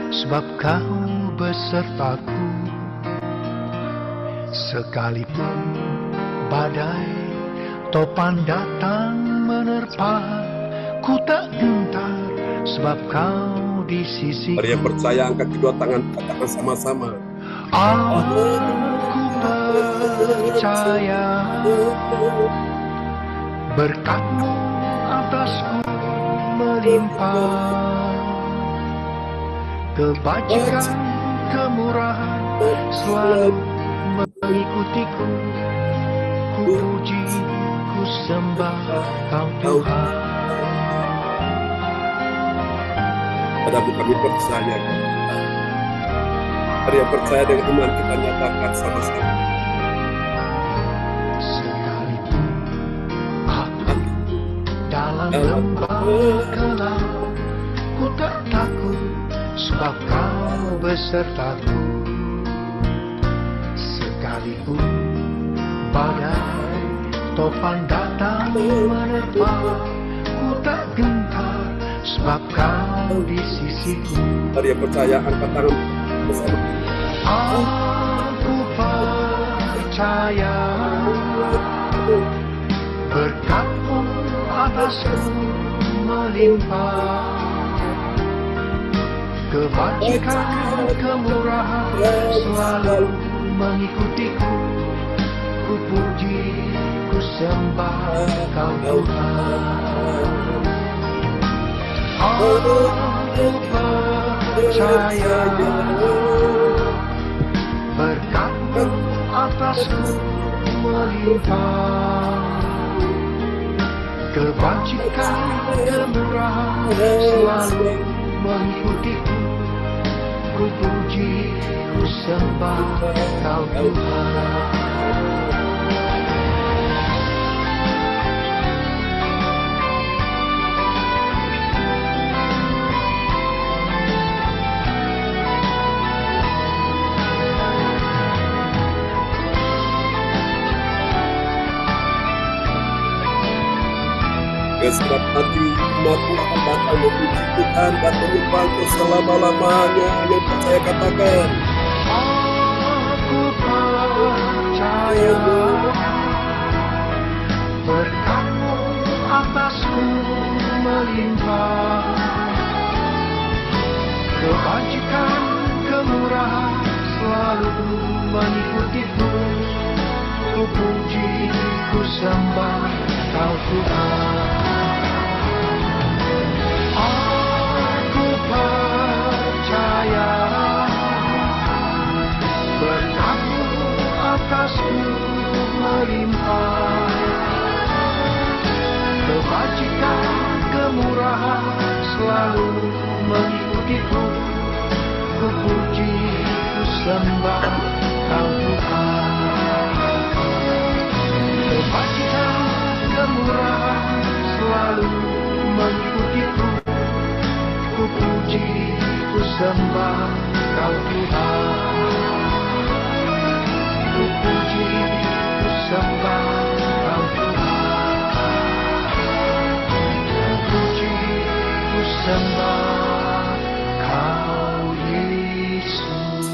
sebab kau besertaku. Sekalipun badai topan datang menerpa, ku tak gentar sebab kau di sisiku. Mari yang percaya angkat kedua tangan, katakan sama-sama. Aku percaya berkat-Mu atasku melimpah, kebajikan kemurahan selalu mengikutiku. Ku puji, ku sembah Kau Tuhan. Adamu kami percaya. Mari yang percaya dengan iman kita nyatakan sama-sama. Sekalipun aku dalam lembah gelap, ku tak takut sebab Kau besertaku. Sekalipun badai topan datang menerpa, ku tak gentar sebab Kau di sisiku. Mari yang percaya angkat tangan bersama. Aku percaya berkat-Mu atasku melimpah, kebajikan kemurahan selalu mengikutiku. Ku puji, ku sembah Kau Tuhan. Aku percaya berkat-Mu atasku melimpah, kebajikan kemurahan selalu mengikutiku. Ku puji, ku sembah Kau Tuhan. Segenap hati umat Tuhan datang memuji Tuhan dan menyembahku selama-lamanya. Yang percaya katakan. Aku percaya berkat-Mu atasku melimpah, kebajikan kemurahan selalu mengikutiku. Ku puji, ku sembah Kau Tuhan. Aku percaya berkat-Mu atasku melimpah, kebajikan kemurahan selalu mengikutiku. Ku puji, ku sembah Kau Tuhan. Kebajikan kemurahan selalu mengikutiku. Ku puji, ku sembah Kau Tuhan. Ku puji, ku sembah Kau Tuhan. Ku puji, ku sembah Kau Yesus.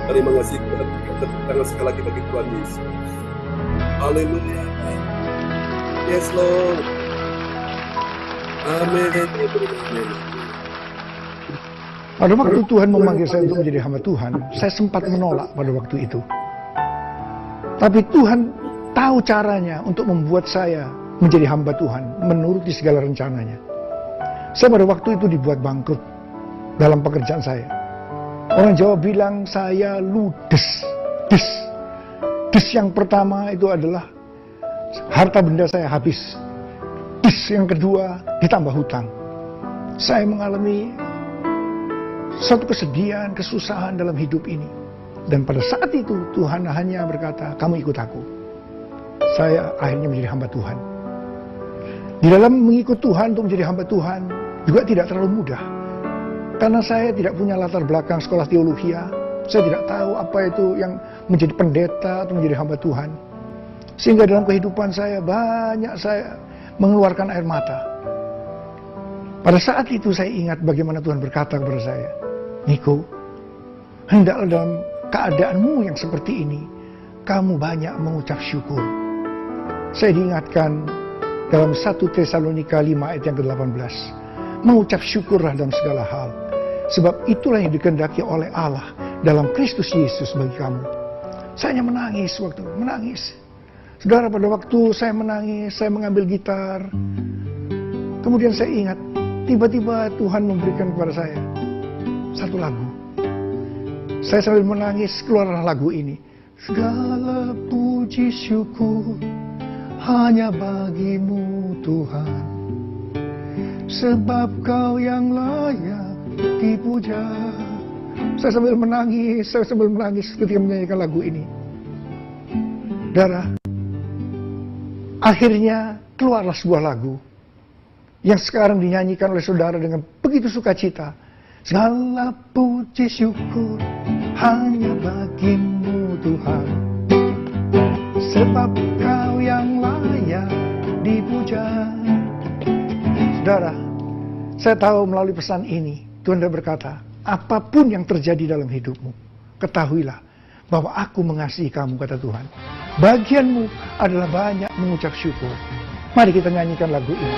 Mari mengasihi Tuhan, tepuk tangan sekali lagi bagi Tuhan Yesus. Haleluya. Yes Lord. Amin. Pada waktu Tuhan memanggil saya untuk menjadi hamba Tuhan, saya sempat menolak pada waktu itu. Tapi Tuhan tahu caranya untuk membuat saya menjadi hamba Tuhan, menuruti segala rencananya. Saya pada waktu itu dibuat bangkrut dalam pekerjaan saya. Orang Jawa bilang saya ludes. Des yang pertama itu adalah harta benda saya habis. Des yang kedua ditambah hutang. Saya mengalami suatu kesedihan, kesusahan dalam hidup ini. Dan pada saat itu Tuhan hanya berkata, kamu ikut aku. Saya akhirnya menjadi hamba Tuhan. Di dalam mengikut Tuhan untuk menjadi hamba Tuhan juga tidak terlalu mudah. Karena saya tidak punya latar belakang sekolah teologi, saya tidak tahu apa itu yang menjadi pendeta atau menjadi hamba Tuhan. Sehingga dalam kehidupan saya banyak saya mengeluarkan air mata. Pada saat itu saya ingat bagaimana Tuhan berkata kepada saya, Niko, hendaklah dalam keadaanmu yang seperti ini, kamu banyak mengucap syukur. Saya diingatkan dalam 1 Tesalonika 5 ayat yang ke-18. Mengucap syukurlah dalam segala hal. Sebab itulah yang dikehendaki oleh Allah dalam Kristus Yesus bagi kamu. Saya hanya menangis waktu, menangis. Saudara, pada waktu saya menangis, saya mengambil gitar. Kemudian saya ingat, tiba-tiba Tuhan memberikan kepada saya satu lagu. Saya sambil menangis, keluarlah lagu ini. Segala puji syukur hanya bagimu Tuhan, sebab kau yang layak dipuja. Saya sambil menangis ketika menyanyikan lagu ini. Saudara, akhirnya keluarlah sebuah lagu yang sekarang dinyanyikan oleh saudara dengan begitu sukacita. Segala puji syukur hanya bagimu Tuhan, sebab kau yang layak dipuja. Saudara, saya tahu melalui pesan ini Tuhan sudah berkata, apapun yang terjadi dalam hidupmu, ketahuilah bahwa aku mengasihi kamu, kata Tuhan. Bagianmu adalah banyak mengucap syukur. Mari kita nyanyikan lagu ini.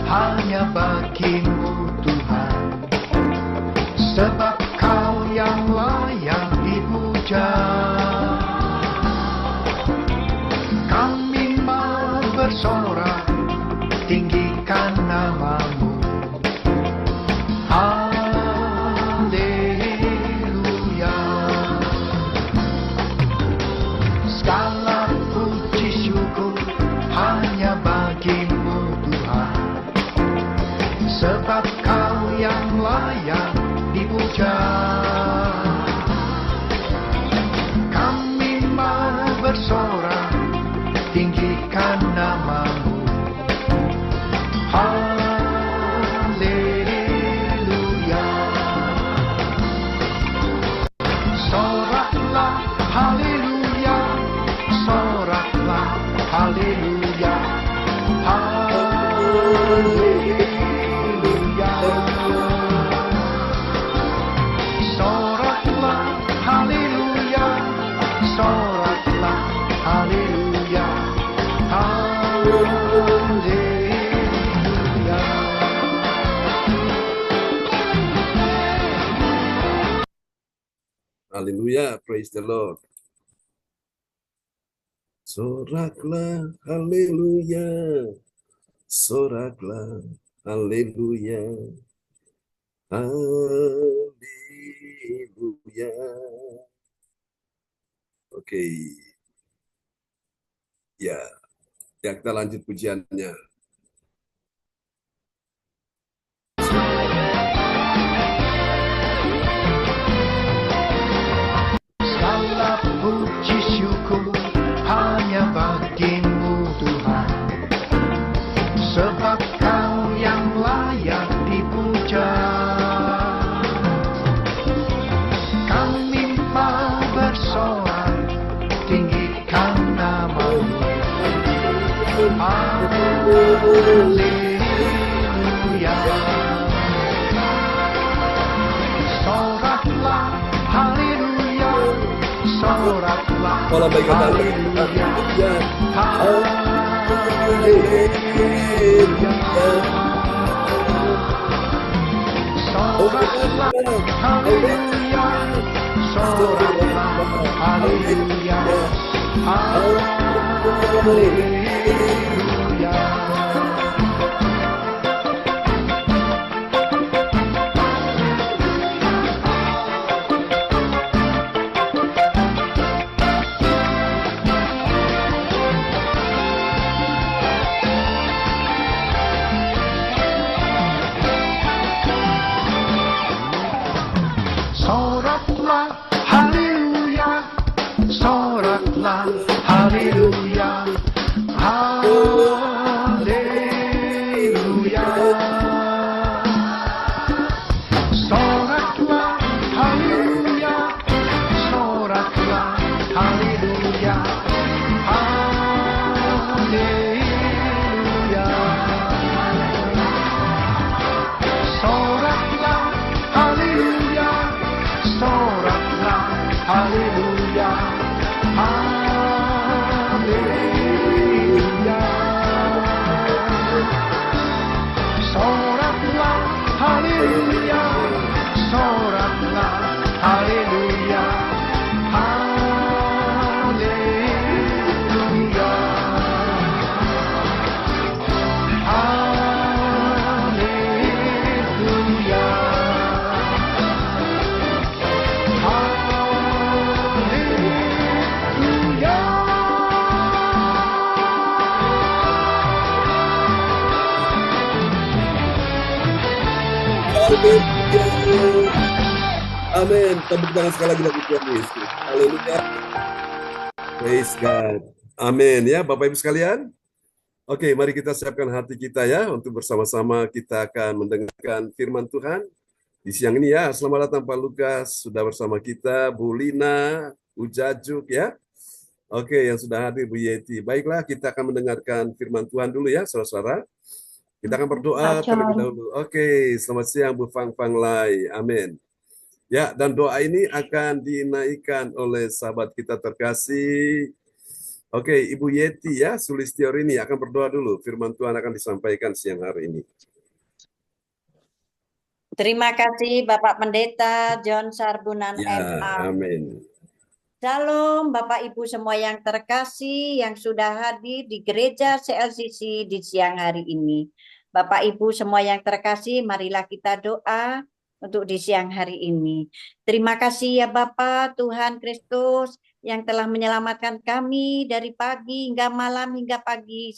Hanya bagimu Tuhan, sebab kau yang layak dipuja. Kami mau bersorak, tinggikan namamu. Haleluya. Segala puji syukur hanya bagimu Tuhan, sebab kau yang layak dipuja. Kami mau bersorak, tinggikan namamu. Haleluya. Soraklah haleluya, soraklah haleluya, haleluya. Soraklah haleluya, haleluya. Haleluya, praise the Lord. Soraklah haleluya, soraklah haleluya, haleluya. Oke. Ya, kita lanjut pujiannya. Segala puji syukur hanya bagimu Tuhan, sebab kau yang layak dipuja. Kami mau bersorak, tinggikan namamu. Haleluya. Soraklah haleluya, soraklah haleluya, haleluya. Soraklah haleluya, soraklah haleluya, haleluya. Soraklah haleluya, soraklah, haleluya, haleluya. Soraklah, haleluya, soraklah, haleluya, haleluya. Soraklah, haleluya, soraklah, haleluya, haleluya. Soraklah, haleluya, soraklah, haleluya, haleluya, haleluya, Amin. Tepuk tangan sekali lagi bagi Tuhan Yesus. Haleluya. Praise God. Amin ya Bapak Ibu sekalian. Oke, mari kita siapkan hati kita ya untuk bersama-sama kita akan mendengarkan firman Tuhan di siang ini ya. Selamat datang Pak Lukas, sudah bersama kita, Bu Lina, Ujajuk ya. Oke, yang sudah hadir Bu Yeti. Baiklah, kita akan mendengarkan firman Tuhan dulu ya, saudara-saudara. Kita akan berdoa terlebih dahulu. Oke, selamat siang Bu Fang Fang Lai. Amin. Ya, dan doa ini akan dinaikkan oleh sahabat kita terkasih. Oke, Ibu Yeti ya, Sulistiorini akan berdoa dulu. Firman Tuhan akan disampaikan siang hari ini. Terima kasih Bapak Pendeta John Sarbunan Ya, MA. amin. Shalom Bapak Ibu semua yang terkasih yang sudah hadir di gereja CLCC di siang hari ini. Bapak Ibu semua yang terkasih, marilah kita doa untuk di siang hari ini. Terima kasih ya Bapak Tuhan Kristus yang telah menyelamatkan kami dari pagi hingga malam hingga pagi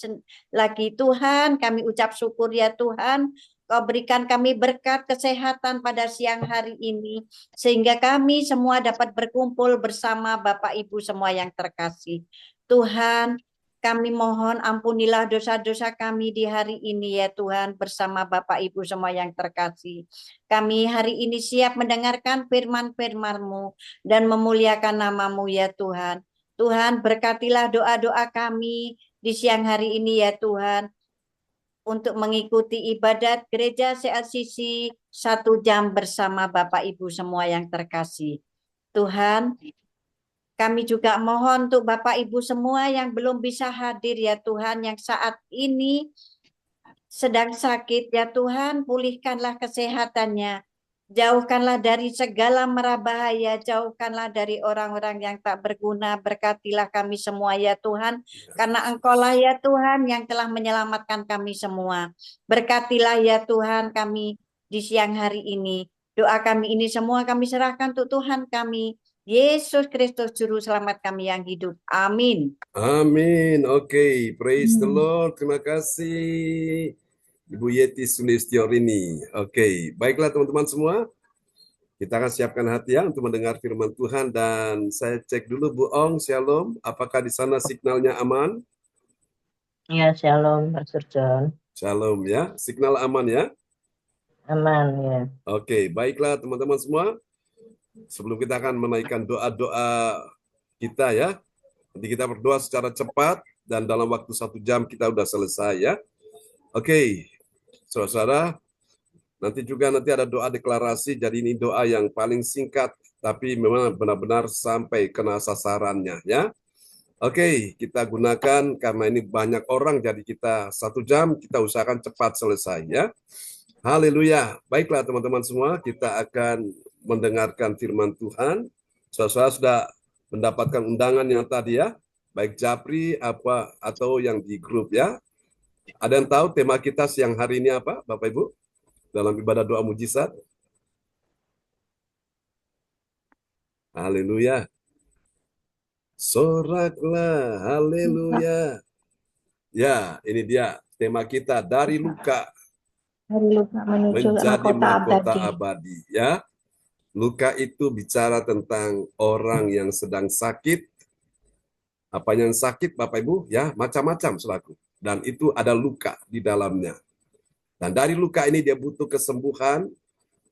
lagi. Tuhan, kami ucap syukur ya Tuhan. Kau berikan kami berkat kesehatan pada siang hari ini, sehingga kami semua dapat berkumpul bersama Bapak Ibu semua yang terkasih. Tuhan, kami mohon ampunilah dosa-dosa kami di hari ini ya Tuhan, bersama Bapak Ibu semua yang terkasih. Kami hari ini siap mendengarkan firman-firman-Mu dan memuliakan nama-Mu ya Tuhan. Tuhan, berkatilah doa-doa kami di siang hari ini ya Tuhan, untuk mengikuti ibadat gereja CLCC 1 jam bersama Bapak Ibu semua yang terkasih. Tuhan, kami juga mohon untuk Bapak Ibu semua yang belum bisa hadir ya Tuhan, yang saat ini sedang sakit ya Tuhan, pulihkanlah kesehatannya. Jauhkanlah dari segala mara bahaya, jauhkanlah dari orang-orang yang tak berguna, berkatilah kami semua ya Tuhan, karena Engkaulah ya Tuhan yang telah menyelamatkan kami semua. Berkatilah ya Tuhan kami di siang hari ini. Doa kami ini semua kami serahkan untuk Tuhan kami, Yesus Kristus Juru Selamat kami yang hidup. Amin. Amin. Oke, praise the Lord. Terima kasih Ibu Yeti Sulistiorini. Oke, baiklah teman-teman semua. Kita akan siapkan hati ya untuk mendengar firman Tuhan, dan saya cek dulu Bu Ong, Shalom. Apakah di sana signalnya aman? Ya, shalom, Pastor John. Shalom ya, signal aman ya. Aman ya. Oke, baiklah teman-teman semua. Sebelum kita akan menaikkan doa-doa kita ya, nanti kita berdoa secara cepat dan dalam waktu 1 jam kita udah selesai ya. Oke, saudara, nanti ada doa deklarasi. Jadi ini doa yang paling singkat, tapi memang benar-benar sampai kena sasarannya ya. Oke, kita gunakan karena ini banyak orang, jadi kita 1 jam kita usahakan cepat selesai ya. Haleluya. Baiklah teman-teman semua, kita akan mendengarkan firman Tuhan. Saudara sudah mendapatkan undangan yang tadi ya, baik Japri apa atau yang di grup ya. Ada yang tahu tema kita siang hari ini apa, Bapak Ibu? Dalam ibadah doa mujizat. Haleluya. Soraklah, haleluya. Ya, ini dia tema kita dari luka Dari luka menuju menjadi mahkota mahkota abadi. abadi ya. Luka itu bicara tentang orang yang sedang sakit. Apa yang sakit, Bapak Ibu? Ya, macam-macam, saudaraku. Dan itu ada luka di dalamnya. Dan dari luka ini dia butuh kesembuhan.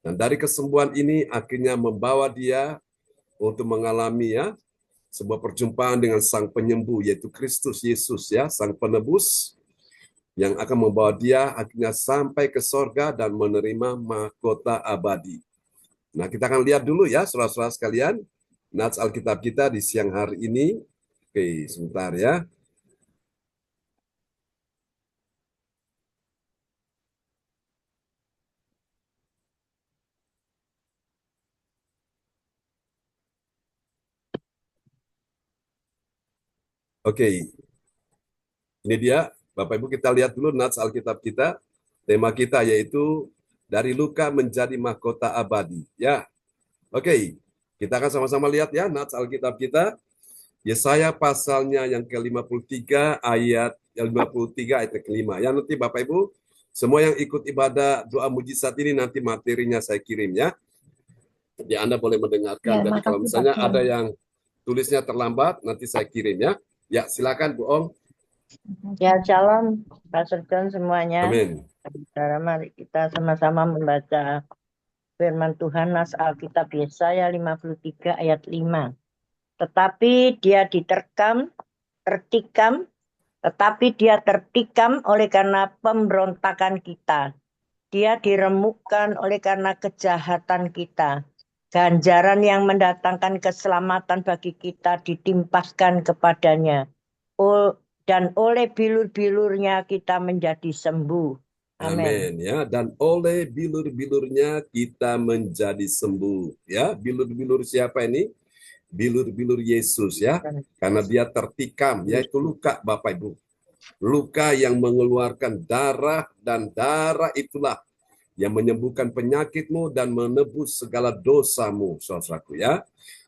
Dan dari kesembuhan ini akhirnya membawa dia untuk mengalami ya sebuah perjumpaan dengan Sang Penyembuh, yaitu Kristus Yesus, ya, Sang Penebus, yang akan membawa dia akhirnya sampai ke sorga dan menerima mahkota abadi. Nah, kita akan lihat dulu ya, saudara-saudara sekalian, nats Alkitab kita di siang hari ini. Oke, sebentar ya. Oke, ini dia, Bapak Ibu, kita lihat dulu nats Alkitab kita. Tema kita yaitu dari luka menjadi mahkota abadi. Ya, oke, kita akan sama-sama lihat ya nats Alkitab kita. Yesaya pasalnya yang ke-53 ayat 53 ayat ke-5. Ya, nanti Bapak Ibu, semua yang ikut ibadah doa mujizat ini nanti materinya saya kirim ya. Jadi Anda boleh mendengarkan. Jadi kalau misalnya ada yang tulisnya terlambat, nanti saya kirim ya. Ya, silakan Bu Ong. Ya, shalom, Pastor John semuanya. Amin. Saudara, mari kita sama-sama membaca firman Tuhan nas Alkitab Yesaya 53 ayat 5. Tetapi dia tertikam oleh karena pemberontakan kita. Dia diremukkan oleh karena kejahatan kita. Ganjaran yang mendatangkan keselamatan bagi kita ditimpaskan kepadanya. Dan oleh bilur-bilurnya kita menjadi sembuh. Amin ya, dan oleh bilur-bilurnya kita menjadi sembuh ya. Bilur-bilur siapa ini? Bilur-bilur Yesus ya, karena dia tertikam, yaitu luka Bapak Ibu. Luka yang mengeluarkan darah, dan darah itulah yang menyembuhkan penyakitmu dan menebus segala dosamu, saudaraku ya.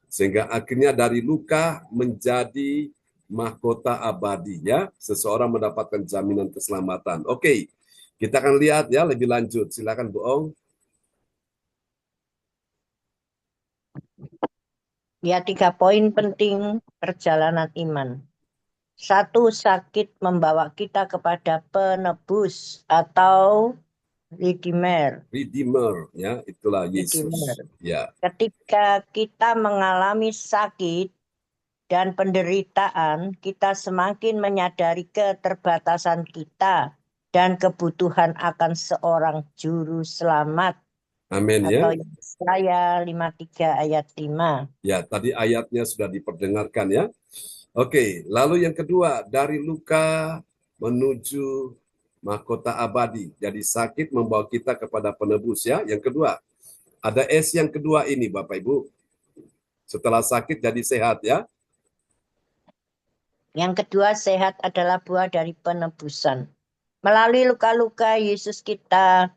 Sehingga akhirnya dari luka menjadi mahkota abadi ya. Seseorang mendapatkan jaminan keselamatan. Oke, kita akan lihat ya lebih lanjut. Silakan Bu Ong. Ya, 3 poin penting perjalanan iman. 1, sakit membawa kita kepada penebus atau Redeemer. Redeemer ya, itulah Yesus. Redeemer. Ya. Ketika kita mengalami sakit dan penderitaan, kita semakin menyadari keterbatasan kita dan kebutuhan akan seorang juru selamat. Amin ya. Atau Yesaya 53 ayat 5. Ya, tadi ayatnya sudah diperdengarkan ya. Oke, lalu yang kedua, dari luka menuju mahkota abadi. Jadi sakit membawa kita kepada penebus ya. Yang kedua, ada S yang kedua ini Bapak Ibu. Setelah sakit jadi sehat ya. Yang kedua, sehat adalah buah dari penebusan. Melalui luka-luka Yesus kita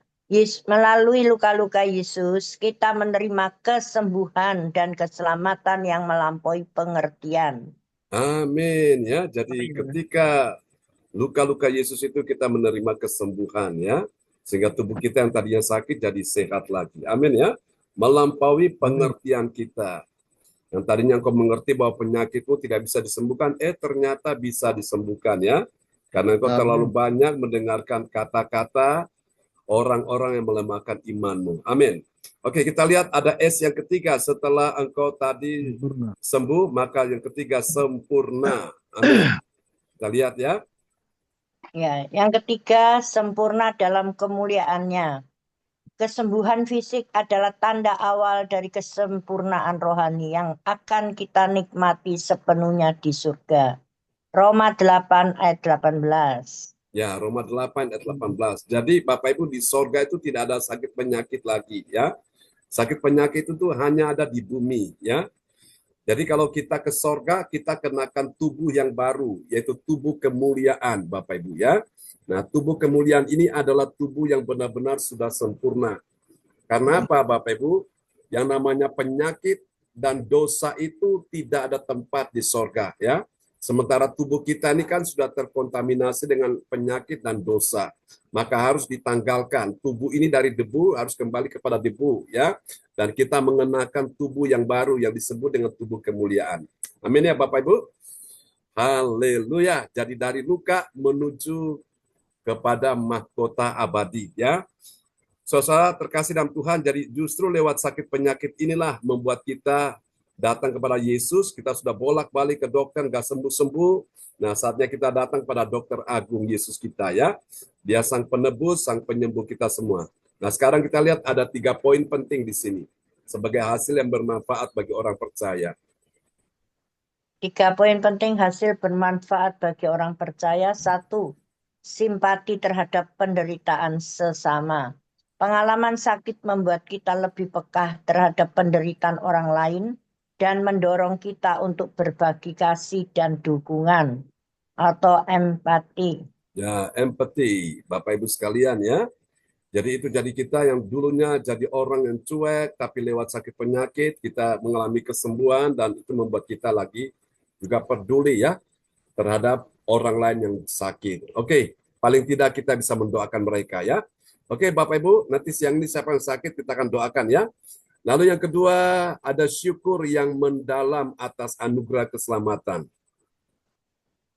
menerima kesembuhan dan keselamatan yang melampaui pengertian. Amin ya. Jadi ketika luka-luka Yesus itu kita menerima kesembuhan ya. Sehingga tubuh kita yang tadinya sakit jadi sehat lagi. Amin ya. Melampaui pengertian kita. Yang tadinya engkau mengerti bahwa penyakitmu tidak bisa disembuhkan, ternyata bisa disembuhkan ya. Karena engkau terlalu banyak mendengarkan kata-kata orang-orang yang melemahkan imanmu. Amin. Oke, kita lihat ada S yang ketiga. Setelah engkau tadi sembuh, maka yang ketiga sempurna. Amin. Kita lihat ya. Ya, yang ketiga sempurna dalam kemuliaannya. Kesembuhan fisik adalah tanda awal dari kesempurnaan rohani yang akan kita nikmati sepenuhnya di surga. Roma 8 ayat 18. Ya, Roma 8 ayat 18. Jadi Bapak Ibu di sorga itu tidak ada sakit penyakit lagi ya. Sakit penyakit itu hanya ada di bumi ya. Jadi kalau kita ke sorga, kita kenakan tubuh yang baru, yaitu tubuh kemuliaan Bapak Ibu ya. Nah, tubuh kemuliaan ini adalah tubuh yang benar-benar sudah sempurna. Karena apa Bapak Ibu? Yang namanya penyakit dan dosa itu tidak ada tempat di sorga ya. Sementara tubuh kita ini kan sudah terkontaminasi dengan penyakit dan dosa. Maka harus ditanggalkan. Tubuh ini dari debu harus kembali kepada debu, ya. Dan kita mengenakan tubuh yang baru yang disebut dengan tubuh kemuliaan. Amin ya Bapak Ibu. Haleluya. Jadi dari luka menuju kepada mahkota abadi, ya. Saudara terkasih dalam Tuhan, jadi justru lewat sakit penyakit inilah membuat kita datang kepada Yesus. Kita sudah bolak-balik ke dokter, nggak sembuh-sembuh. Nah, saatnya kita datang pada dokter agung Yesus kita, ya. Dia sang penebus, sang penyembuh kita semua. Nah, sekarang kita lihat ada 3 poin penting di sini sebagai hasil yang bermanfaat bagi orang percaya. 3 poin penting hasil bermanfaat bagi orang percaya. 1. Simpati terhadap penderitaan sesama. Pengalaman sakit membuat kita lebih peka terhadap penderitaan orang lain dan mendorong kita untuk berbagi kasih dan dukungan atau empati. Ya, empati, Bapak Ibu sekalian, ya. Jadi itu jadi kita yang dulunya jadi orang yang cuek, tapi lewat sakit penyakit kita mengalami kesembuhan dan itu membuat kita lagi juga peduli, ya, terhadap orang lain yang sakit. Oke, paling tidak kita bisa mendoakan mereka, ya. Oke, Bapak Ibu, nanti siang ini siapa yang sakit kita akan doakan, ya. Lalu yang kedua, ada syukur yang mendalam atas anugerah keselamatan.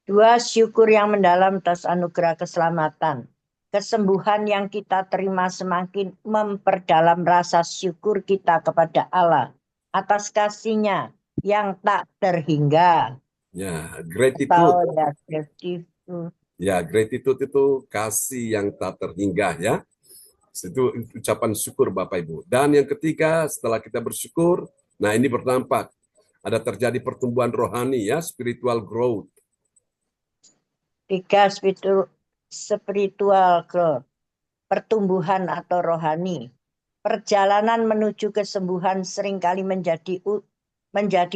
2. Syukur yang mendalam atas anugerah keselamatan. Kesembuhan yang kita terima semakin memperdalam rasa syukur kita kepada Allah atas kasih-Nya yang tak terhingga. Ya, gratitude. Atau ya, gratitude. Ya, gratitude itu kasih yang tak terhingga, ya. Itu ucapan syukur Bapak Ibu. Dan yang ketiga, setelah kita bersyukur, nah ini berdampak. Ada terjadi pertumbuhan rohani, ya, spiritual growth. 3. Spiritual growth. Pertumbuhan atau rohani. Perjalanan menuju kesembuhan seringkali menjadi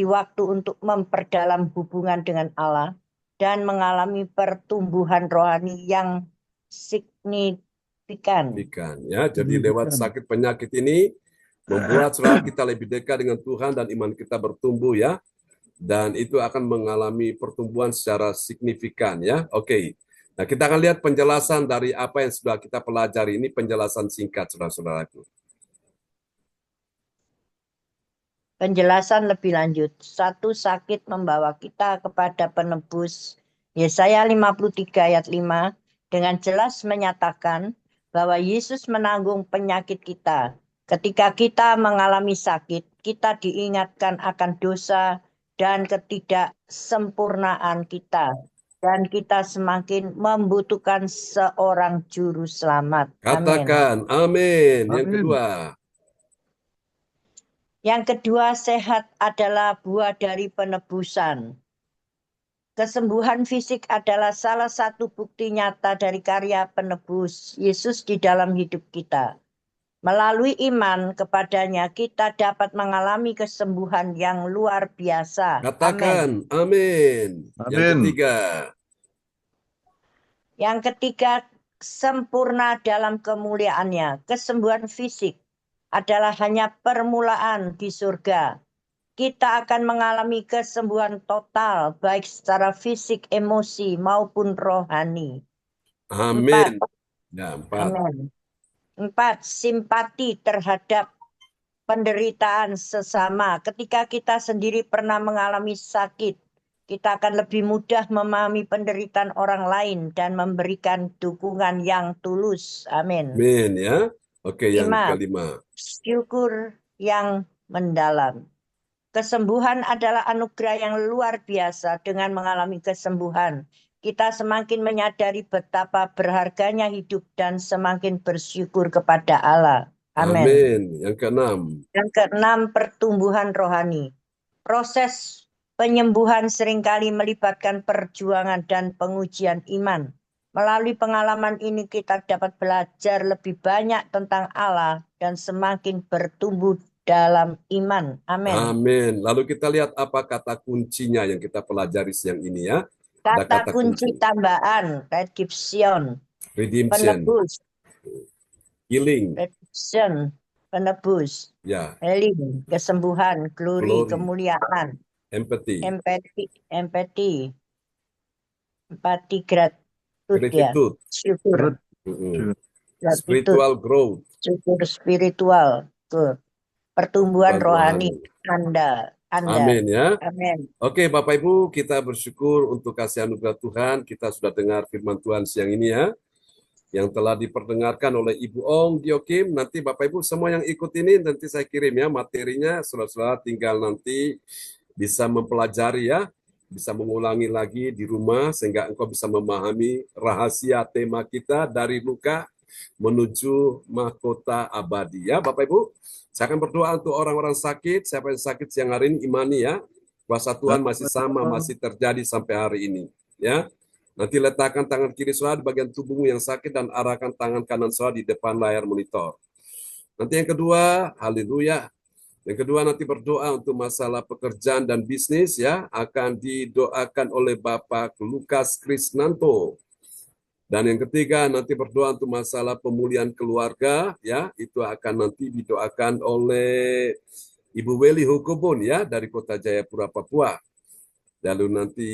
waktu untuk memperdalam hubungan dengan Allah dan mengalami pertumbuhan rohani yang signifikan. Ya, jadi lewat sakit penyakit ini membuat saudara kita lebih dekat dengan Tuhan dan iman kita bertumbuh, ya. Dan itu akan mengalami pertumbuhan secara signifikan, ya. Oke. Nah, kita akan lihat penjelasan dari apa yang sudah kita pelajari ini, penjelasan singkat saudara-saudaraku. Penjelasan lebih lanjut. 1. Sakit membawa kita kepada penebus. Yesaya 53 ayat 5 dengan jelas menyatakan bahwa Yesus menanggung penyakit kita. Ketika kita mengalami sakit, kita diingatkan akan dosa dan ketidaksempurnaan kita. Dan kita semakin membutuhkan seorang juru selamat. Katakan amin. Yang kedua. Yang kedua, sehat adalah buah dari penebusan. Kesembuhan fisik adalah salah satu bukti nyata dari karya penebus Yesus di dalam hidup kita. Melalui iman kepadanya, kita dapat mengalami kesembuhan yang luar biasa. Katakan amin. Yang ketiga. Yang ketiga, sempurna dalam kemuliaannya. Kesembuhan fisik adalah hanya permulaan di surga. Kita akan mengalami kesembuhan total, baik secara fisik, emosi, maupun rohani. Amin. 4. Simpati terhadap penderitaan sesama. Ketika kita sendiri pernah mengalami sakit, kita akan lebih mudah memahami penderitaan orang lain dan memberikan dukungan yang tulus. Amin. Amin, ya. Oke, yang 5. kelima. Syukur yang mendalam. Kesembuhan adalah anugerah yang luar biasa. Dengan mengalami kesembuhan, kita semakin menyadari betapa berharganya hidup dan semakin bersyukur kepada Allah. Amin. Amin. Yang keenam. Yang keenam, pertumbuhan rohani. Proses penyembuhan seringkali melibatkan perjuangan dan pengujian iman. Melalui pengalaman ini kita dapat belajar lebih banyak tentang Allah dan semakin bertumbuh dalam iman. Amin. Amin. Lalu kita lihat apa kata kuncinya yang kita pelajari siang ini, ya. Kata kunci tambahan, redemption, penebus, healing, redemption, penebus, ya, healing, kesembuhan, glory, kemuliaan, empathy, empathy, empati, gratitude ya, Gratitude. syukur, Mm-mm. gratitude, Spiritual growth. syukur spiritual, tuh. Pertumbuhan Tuhan rohani rohani. Anda. Amin ya. Amin. Oke, Bapak Ibu, kita bersyukur untuk kasih anugerah Tuhan. Kita sudah dengar firman Tuhan siang ini ya, yang telah diperdengarkan oleh Ibu Ong Giokim. Nanti Bapak Ibu semua yang ikut ini, nanti saya kirim ya materinya. Saudara-saudara tinggal nanti bisa mempelajari ya, bisa mengulangi lagi di rumah, sehingga engkau bisa memahami rahasia tema kita dari Luka menuju mahkota abadi ya Bapak Ibu. Saya akan berdoa untuk orang-orang sakit. Siapa yang sakit siang hari ini, imani ya, kuasa Tuhan masih sama, masih terjadi sampai hari ini ya. Nanti letakkan tangan kiri saudara di bagian tubuhmu yang sakit dan arahkan tangan kanan saudara di depan layar monitor. Nanti yang kedua, haleluya. Yang kedua nanti berdoa untuk masalah pekerjaan dan bisnis ya, akan didoakan oleh Bapak Lukas Krisnanto. Dan yang ketiga nanti berdoa untuk masalah pemulihan keluarga ya, itu akan nanti didoakan oleh Ibu Weli Hukubun ya dari Kota Jayapura, Papua. Lalu nanti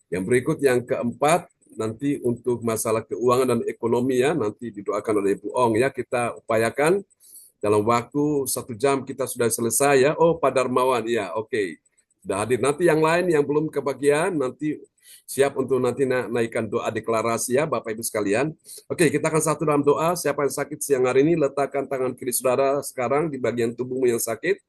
yang berikut yang keempat nanti untuk masalah keuangan dan ekonomi ya, nanti didoakan oleh Ibu Ong ya. Kita upayakan dalam waktu 1 jam kita sudah selesai ya. Oh, Pak Darmawan ya, oke. Sudah hadir. Nanti yang lain yang belum kebagian nanti siap untuk nanti naikkan doa deklarasi ya Bapak Ibu sekalian. Oke, kita akan satu dalam doa. Siapa yang sakit siang hari ini, letakkan tangan kiri saudara sekarang di bagian tubuhmu yang sakit.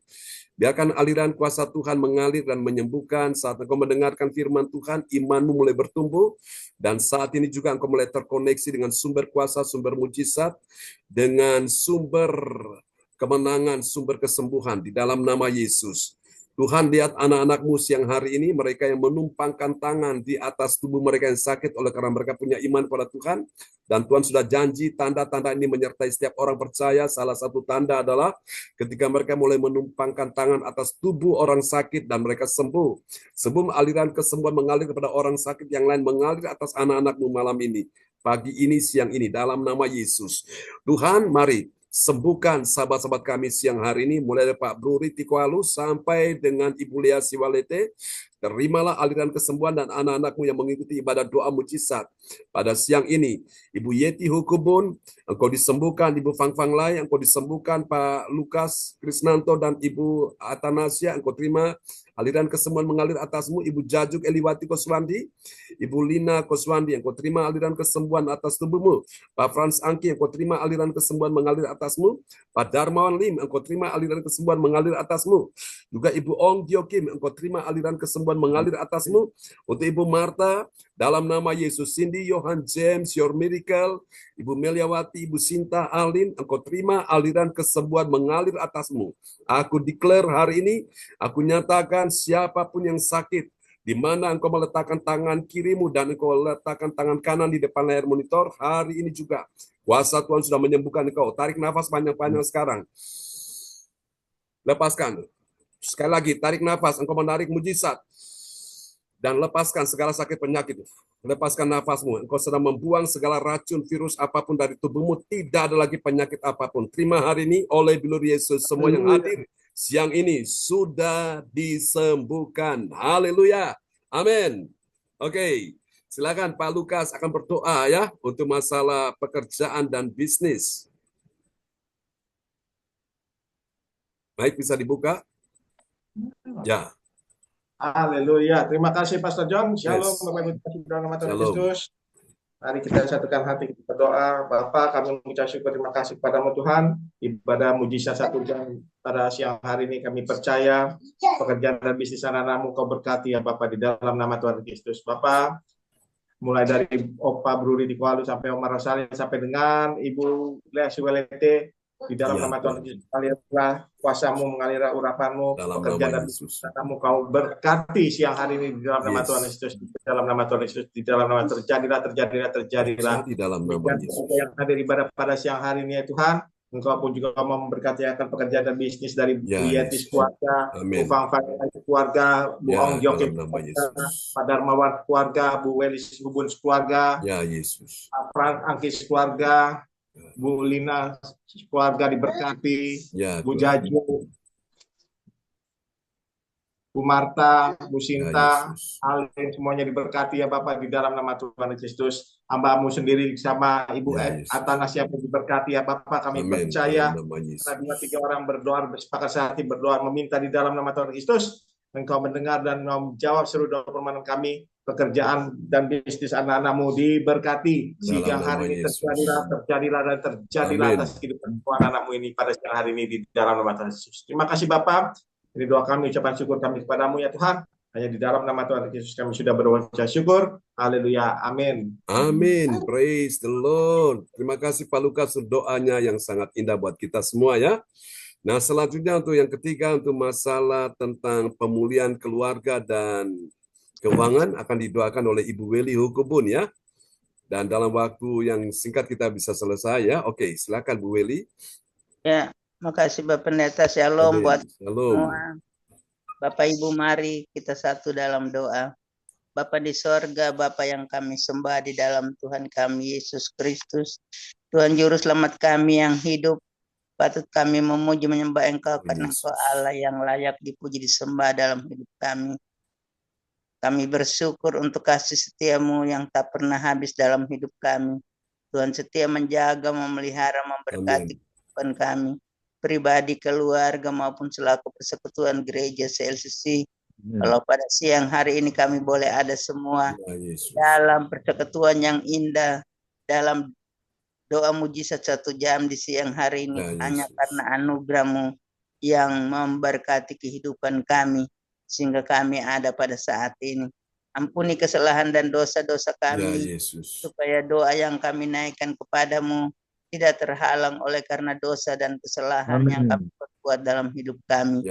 Biarkan aliran kuasa Tuhan mengalir dan menyembuhkan. Saat engkau mendengarkan firman Tuhan, imanmu mulai bertumbuh. Dan saat ini juga engkau mulai terkoneksi dengan sumber kuasa, sumber mujizat, dengan sumber kemenangan, sumber kesembuhan di dalam nama Yesus. Tuhan, lihat anak-anakmu siang hari ini, mereka yang menumpangkan tangan di atas tubuh mereka yang sakit oleh karena mereka punya iman pada Tuhan. Dan Tuhan sudah janji tanda-tanda ini menyertai setiap orang percaya. Salah satu tanda adalah ketika mereka mulai menumpangkan tangan atas tubuh orang sakit dan mereka sembuh. Sebelum aliran kesembuhan mengalir kepada orang sakit yang lain, mengalir atas anak-anakmu malam ini, pagi ini, siang ini, dalam nama Yesus. Tuhan, mari sembuhkan sahabat-sahabat kami siang hari ini, mulai dari Pak Bro Ritikualu sampai dengan Ibu Lia Siwalete. Terimalah aliran kesembuhan dan anak-anakmu yang mengikuti ibadah doa mujizat. Pada siang ini, Ibu Yeti Hukubun, engkau disembuhkan. Ibu Fang Lai, engkau disembuhkan. Pak Lukas Krisnanto dan Ibu Atanasia, engkau terima aliran kesembuhan mengalir atasmu. Ibu Jajuk Eliwati Koswandi, Ibu Lina Koswandi, engkau terima aliran kesembuhan atas tubuhmu. Pak Frans Angki, engkau terima aliran kesembuhan mengalir atasmu. Pak Darmawan Lim, engkau terima aliran kesembuhan mengalir atasmu. Juga Ibu Ong Giokim, engkau terima aliran kesembuhan mengalir atasmu. Untuk Ibu Marta, dalam nama Yesus. Cindy, Johan, James, your miracle. Ibu Meliawati, Ibu Sinta, Alin, engkau terima aliran kesembuhan mengalir atasmu. Aku declare hari ini, aku nyatakan siapapun yang sakit, di mana engkau meletakkan tangan kirimu dan engkau letakkan tangan kanan di depan layar monitor, hari ini juga kuasa Tuhan sudah menyembuhkan engkau. Tarik nafas panjang-panjang sekarang. Lepaskan. Sekali lagi, tarik nafas, engkau menarik mujizat. Dan lepaskan segala sakit penyakit. Lepaskan nafasmu. Engkau sedang membuang segala racun, virus apapun dari tubuhmu. Tidak ada lagi penyakit apapun. Terima hari ini oleh bilur Yesus. Semua yang hadir siang ini sudah disembuhkan. Haleluya. Amin. Oke. Silakan Pak Lukas akan berdoa ya untuk masalah pekerjaan dan bisnis. Baik, bisa dibuka? Ya. Haleluya. Terima kasih Pastor John. Shalom Yes. Bapak Ibu kasih dalam nama Tuhan Shalom. Kristus. Mari kita satukan hati, kita berdoa. Bapa, kami mengucap syukur, terima kasih kepadamu Tuhan. Ibadah mujizat 1 jam pada siang hari ini kami percaya pekerjaan dan bisnis anak-anakmu kau berkati ya Bapak di dalam nama Tuhan Kristus. Bapak, mulai dari Opa Bruri di Kuala sampai Omar Rosalin sampai dengan Ibu Lea Siwalete, di dalam Ya, nama Tuhan Tuhan. Yesus, mengalirlah kuasamu, mengalirlah urapanmu, Dalam pekerjaan nama dan Yesus. kamu kau berkati siang hari ini di dalam nama Yes. Tuhan Yesus, di dalam nama Tuhan Yesus, di dalam nama terjadilah. Terjadi dalam nama Demikian Yesus. juga yang hadir ibadah pada siang hari ini ya Tuhan, Engkau pun juga mau memberkati akan pekerjaan dan bisnis dari Bu Ya, Yetis Yesus. keluarga, Amin. Bu Fang Fang keluarga, Bu Ya, Ong Jokim dalam nama keluarga, Yesus. Pak Darmawan keluarga, Bu Welis Hubun keluarga, Ya, Yesus. Pak Frank Angkis keluarga, Bu Lina keluarga diberkati, Ya, Bu Tuhan. Jaju, Bu Marta, Bu Ya Sinta, Yesus. Alin, semuanya diberkati ya Bapak di dalam nama Tuhan Kristus. Hamba-Mu sendiri sama Ibu Ya Yesus. Atanasya pun diberkati ya Bapak. Kami Amin. percaya Dalam nama karena Yesus. 2-3 orang berdoa, bersepakat sehati berdoa, meminta di dalam nama Tuhan Kristus. Engkau mendengar dan menjawab seluruh doa permohonan kami. Pekerjaan dan bisnis anak-anak-Mu diberkati. Dalam Siang nama hari ini Yesus. terjadilah dan terjadilah Amin. atas kehidupan anak-anak-Mu ini pada siang hari ini di dalam nama Tuhan Yesus. Terima kasih Bapak. Ini doa kami, ucapan syukur kami kepadamu ya Tuhan. Hanya di dalam nama Tuhan Yesus kami sudah berucap syukur. Haleluya. Amin. Amin. Praise the Lord. Terima kasih Pak Lukas untuk doanya yang sangat indah buat kita semua ya. Nah, selanjutnya untuk yang ketiga, untuk masalah tentang pemulihan keluarga dan keuangan akan didoakan oleh Ibu Weli Hukubun ya. Dan dalam waktu yang singkat kita bisa selesai ya. Oke, silakan Bu Weli. Ya, makasih Bapak Pendeta. Shalom Amin. buat Shalom. semua. Bapak Ibu, mari kita satu dalam doa. Bapa di sorga, Bapa yang kami sembah di dalam Tuhan kami Yesus Kristus, Tuhan Juru Selamat kami yang hidup, patut kami memuji menyembah Engkau karena Engkau Allah yang layak dipuji disembah dalam hidup kami. Kami bersyukur untuk kasih setiamu yang tak pernah habis dalam hidup kami. Tuhan setia menjaga, memelihara, memberkati kehidupan kami, pribadi, keluarga, maupun selaku persekutuan gereja CLCC. Kalau pada siang hari ini kami boleh ada semua dalam persekutuan yang indah, dalam doa mujizat 1 jam di siang hari ini, hanya karena anugerah-Mu yang memberkati kehidupan kami, sehingga kami ada pada saat ini. Ampuni kesalahan dan dosa-dosa kami, supaya doa yang kami naikkan kepadamu tidak terhalang oleh karena dosa dan kesalahan yang kami perbuat dalam hidup kami.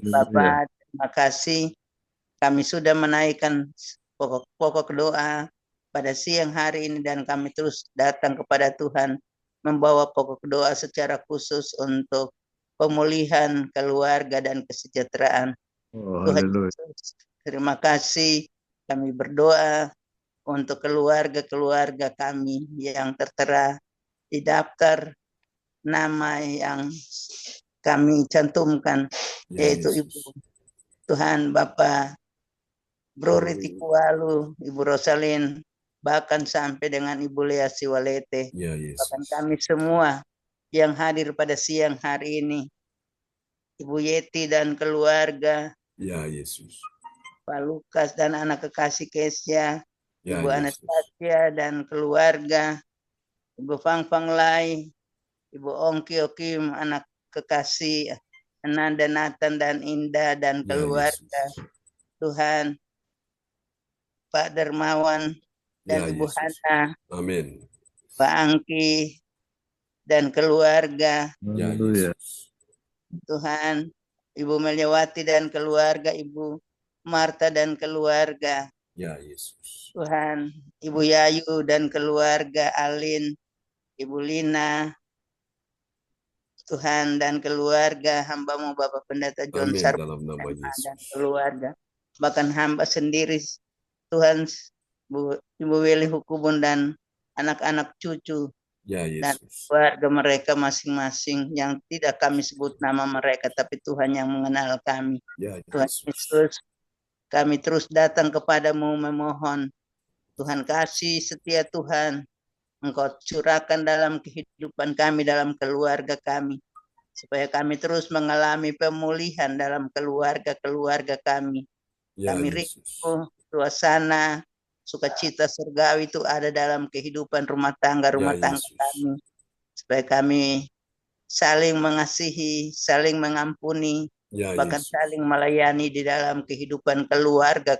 Bapa, terima kasih. Kami sudah menaikkan pokok-pokok doa pada siang hari ini dan kami terus datang kepada Tuhan membawa pokok doa secara khusus untuk pemulihan keluarga dan kesejahteraan. Tuhan Yesus, terima kasih. Kami berdoa untuk keluarga-keluarga kami yang tertera di daftar nama yang kami cantumkan, yaitu Ibu Tuhan Bapak Bro Riti Kualu, Ibu Rosalin, bahkan sampai dengan Ibu Lea Siwalete, bahkan kami semua yang hadir pada siang hari ini, Ibu Yeti dan keluarga, ya Yesus, Pak Lukas dan anak kekasih Kesya, Ibu Anastasia dan keluarga, Ibu Fang Fang Lai, Ibu Ongki Okim, anak kekasih Ananda Nathan dan Indah dan keluarga, Tuhan, Pak Dermawan dan Ibu Hana, amin, Pak Angki dan keluarga, Tuhan, Ibu Meliawati dan keluarga, Ibu Marta dan keluarga, ya Yesus, Tuhan, Ibu Yayu dan keluarga, Alin, Ibu Lina, Tuhan, dan keluarga hamba-Mu Bapak Pendeta John Sarp dan keluarga, bahkan hamba sendiri, Tuhan, Ibu Weli Hukubun dan anak-anak cucu, dan keluarga mereka masing-masing yang tidak kami sebut nama mereka, tapi Tuhan yang mengenal kami. Tuhan Yesus, kami terus datang kepadamu memohon, Tuhan kasih setia Tuhan, Engkau curahkan dalam kehidupan kami, dalam keluarga kami, supaya kami terus mengalami pemulihan dalam keluarga-keluarga kami. Kami rindu suasana sukacita surgawi itu ada dalam kehidupan rumah tangga kami, supaya kami saling mengasihi, saling mengampuni, bahkan saling melayani di dalam kehidupan keluarga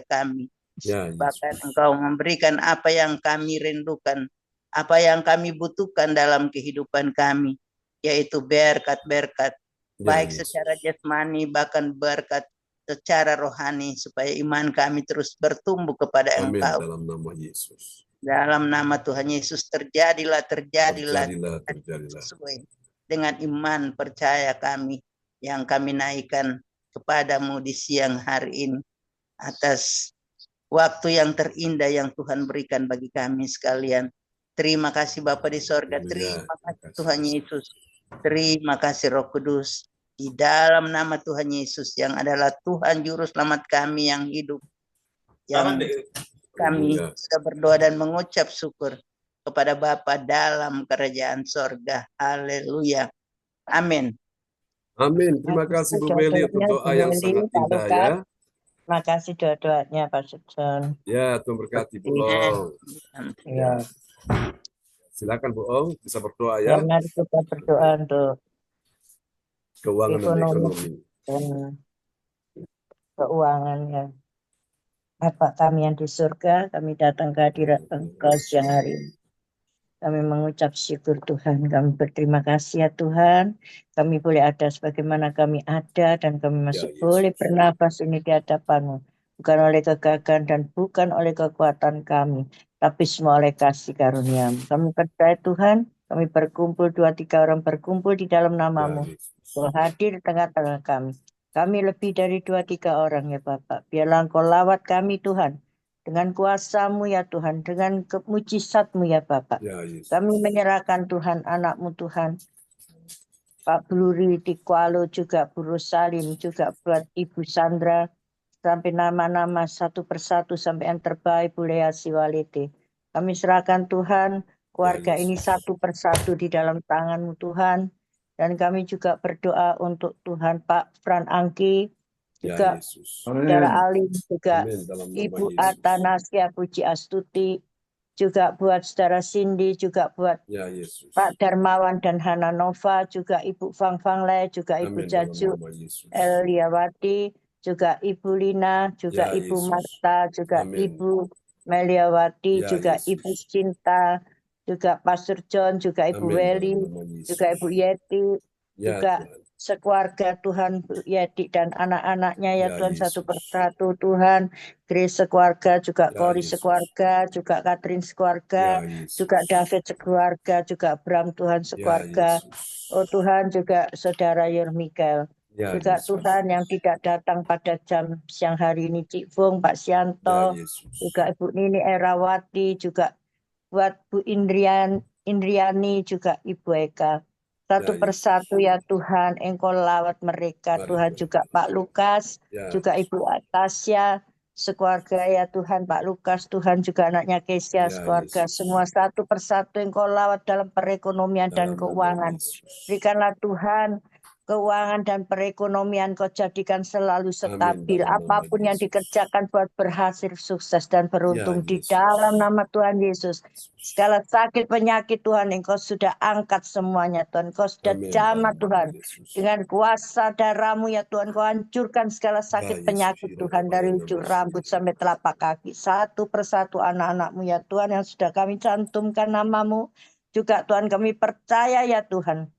kami. Bahkan Engkau memberikan apa yang kami rindukan, apa yang kami butuhkan dalam kehidupan kami, yaitu berkat-berkat, baik secara jasmani, bahkan berkat secara rohani, supaya iman kami terus bertumbuh kepada Engkau. Dalam nama Yesus. Dalam nama Tuhan Yesus, terjadilah sesuai dengan iman percaya kami yang kami naikkan kepadamu di siang hari ini, atas waktu yang terindah yang Tuhan berikan bagi kami sekalian. Terima kasih Bapa di sorga, terima kasih Tuhan Yesus, terima kasih Roh Kudus. Di dalam nama Tuhan Yesus yang adalah Tuhan Juru Selamat kami yang hidup. Yang kami Haleluya. sudah berdoa dan mengucap syukur kepada Bapa dalam kerajaan sorga. Haleluya. Amin. Amin. Terima kasih Bu Meli untuk doa yang sangat indah ya. Terima kasih doa-doanya Pak Sugeng. Ya, Tuhan berkati Bu Ong. Ya. Silakan Bu Ong, bisa berdoa ya. Mari kita berdoa untuk Keuangan dan ekonomi. dan keuangan ya. Bapak kami yang di surga, kami datang ke hadirat Engkau siang hari ini. Kami mengucap syukur Tuhan, kami berterima kasih ya Tuhan. Kami boleh ada sebagaimana kami ada dan kami masih boleh bernafas ini di hadapan-Mu. Bukan oleh kegagahan dan bukan oleh kekuatan kami, tapi semua oleh kasih karunia-Mu. Kami percaya Tuhan, kami berkumpul 2-3 orang berkumpul di dalam nama-Mu. Kau hadir di tengah-tengah kami. Kami lebih dari 2-3 orang ya Bapak. Biarlah Engkau lawat kami Tuhan. Dengan kuasa-Mu ya Tuhan, dengan mujizat-Mu ya Bapak. Ya, Yesus. Kami menyerahkan Tuhan anak-Mu Tuhan. Pak Bluri di Kualo juga, Bu Rosalin juga buat Ibu Sandra. Sampai nama-nama satu persatu sampai yang terbaik Bu Lea Siwalete. Kami serahkan Tuhan keluarga ini satu persatu di dalam tangan-Mu Tuhan. Dan kami juga berdoa untuk Tuhan Pak Fran Angki. Juga Saudara Alim, juga Ibu Atanasia Puji Astuti, juga buat Saudara Cindy, juga buat Pak Darmawan dan Hana Nova, juga Ibu Fang Fangle, juga Ibu Jaju Eliawati, juga Ibu Lina, juga Ibu Marta, juga Ibu Meliawati, juga Ibu Cinta, juga Pastor John, juga Ibu Weli, juga Ibu Yeti, juga sekeluarga Tuhan Bu Yedi dan anak-anaknya ya Tuhan satu persatu Tuhan. Grace sekeluarga, juga Kori sekeluarga, juga Catherine sekeluarga, juga David sekeluarga, juga Bram Tuhan sekeluarga. Oh Tuhan, juga Saudara Mikael. Juga Tuhan yang tidak datang pada jam siang hari ini, Cik Fung, Pak Sianto, juga Ibu Nini Erawati, juga buat Bu Indriani, juga Ibu Eka. Satu persatu ya Tuhan, Engkau lawat mereka Tuhan, juga Pak Lukas, juga Ibu Atasya, sekeluarga ya Tuhan, Pak Lukas, Tuhan juga anaknya Kesia, sekeluarga, semua satu persatu Engkau lawat dalam perekonomian dan keuangan. Berikanlah Tuhan keuangan dan perekonomian Kau jadikan selalu stabil. Apapun yang dikerjakan buat berhasil, sukses dan beruntung di dalam nama Tuhan Yesus. Segala sakit penyakit Tuhan Engkau sudah angkat semuanya Tuhan. Engkau sudah jamah Tuhan. Dengan kuasa darah-Mu ya Tuhan, Kau hancurkan segala sakit penyakit Tuhan, dari ujung rambut sampai telapak kaki. Satu persatu anak-anak-Mu ya Tuhan yang sudah kami cantumkan nama-Mu. Juga Tuhan kami percaya ya Tuhan,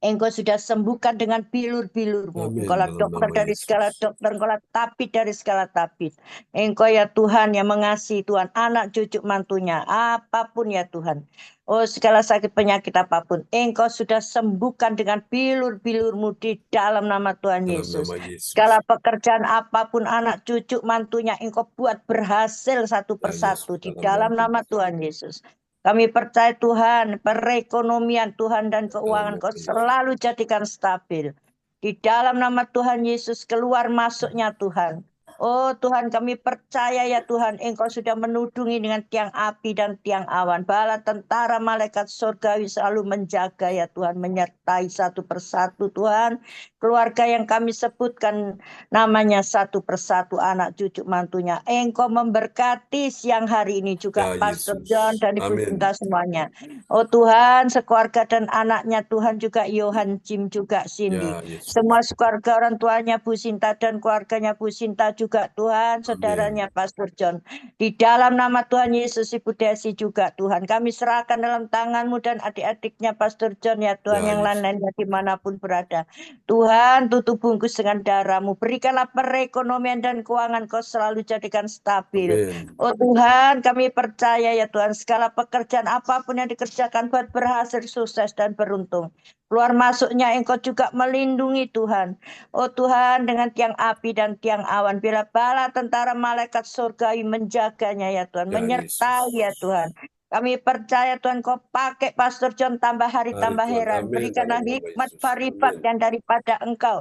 Engkau sudah sembuhkan dengan bilur-bilur-Mu. Engkaulah dokter dari segala dokter, Engkaulah tabib dari segala tabib. Engkau ya Tuhan yang mengasihi Tuhan, anak cucu mantunya, apapun ya Tuhan. Oh segala sakit penyakit apapun, Engkau sudah sembuhkan dengan bilur-bilur-Mu di dalam nama Tuhan Yesus. Segala pekerjaan apapun anak cucu mantunya, Engkau buat berhasil satu persatu di dalam nama Tuhan Yesus. Kami percaya Tuhan, perekonomian Tuhan dan keuangan Kau selalu jadikan stabil. Di dalam nama Tuhan Yesus, keluar masuknya Tuhan. Oh Tuhan, kami percaya ya Tuhan, Engkau sudah menudungi dengan tiang api dan tiang awan. Bala tentara malaikat surgawi selalu menjaga ya Tuhan, menyertai satu persatu Tuhan. Keluarga yang kami sebutkan namanya satu persatu, anak cucu mantunya. Engkau memberkati siang hari ini juga Pastor John dan Ibu Cinta semuanya. Oh Tuhan, sekeluarga dan anaknya Tuhan, juga Yohan Jim, juga Cindy. Semua keluarga orang tuanya Bu Sinta dan keluarganya Bu Sinta juga Tuhan, saudaranya Pastor John. Di dalam nama Tuhan Yesus, Ibu Desi juga Tuhan, kami serahkan dalam tangan-Mu dan adik-adiknya Pastor John ya Tuhan, yang lain-lainnya dimanapun berada. Tuhan, tutup bungkus dengan darah-Mu. Berikanlah perekonomian dan keuangan Kau selalu jadikan stabil. Oh Tuhan, kami percaya ya Tuhan, segala pekerjaan apapun yang dikerjakan buat berhasil, sukses dan beruntung. Keluar masuknya Engkau juga melindungi Tuhan. Oh Tuhan, dengan tiang api dan tiang awan, bila bala tentara malaikat surgawi menjaganya ya Tuhan, menyertai ya Tuhan. Kami percaya Tuhan Kau pakai Pastor John tambah hari Mari tambah Tuhan, heran. amin Berikanlah dalam nama hikmat Yesus. marifat Amin. yang daripada Engkau.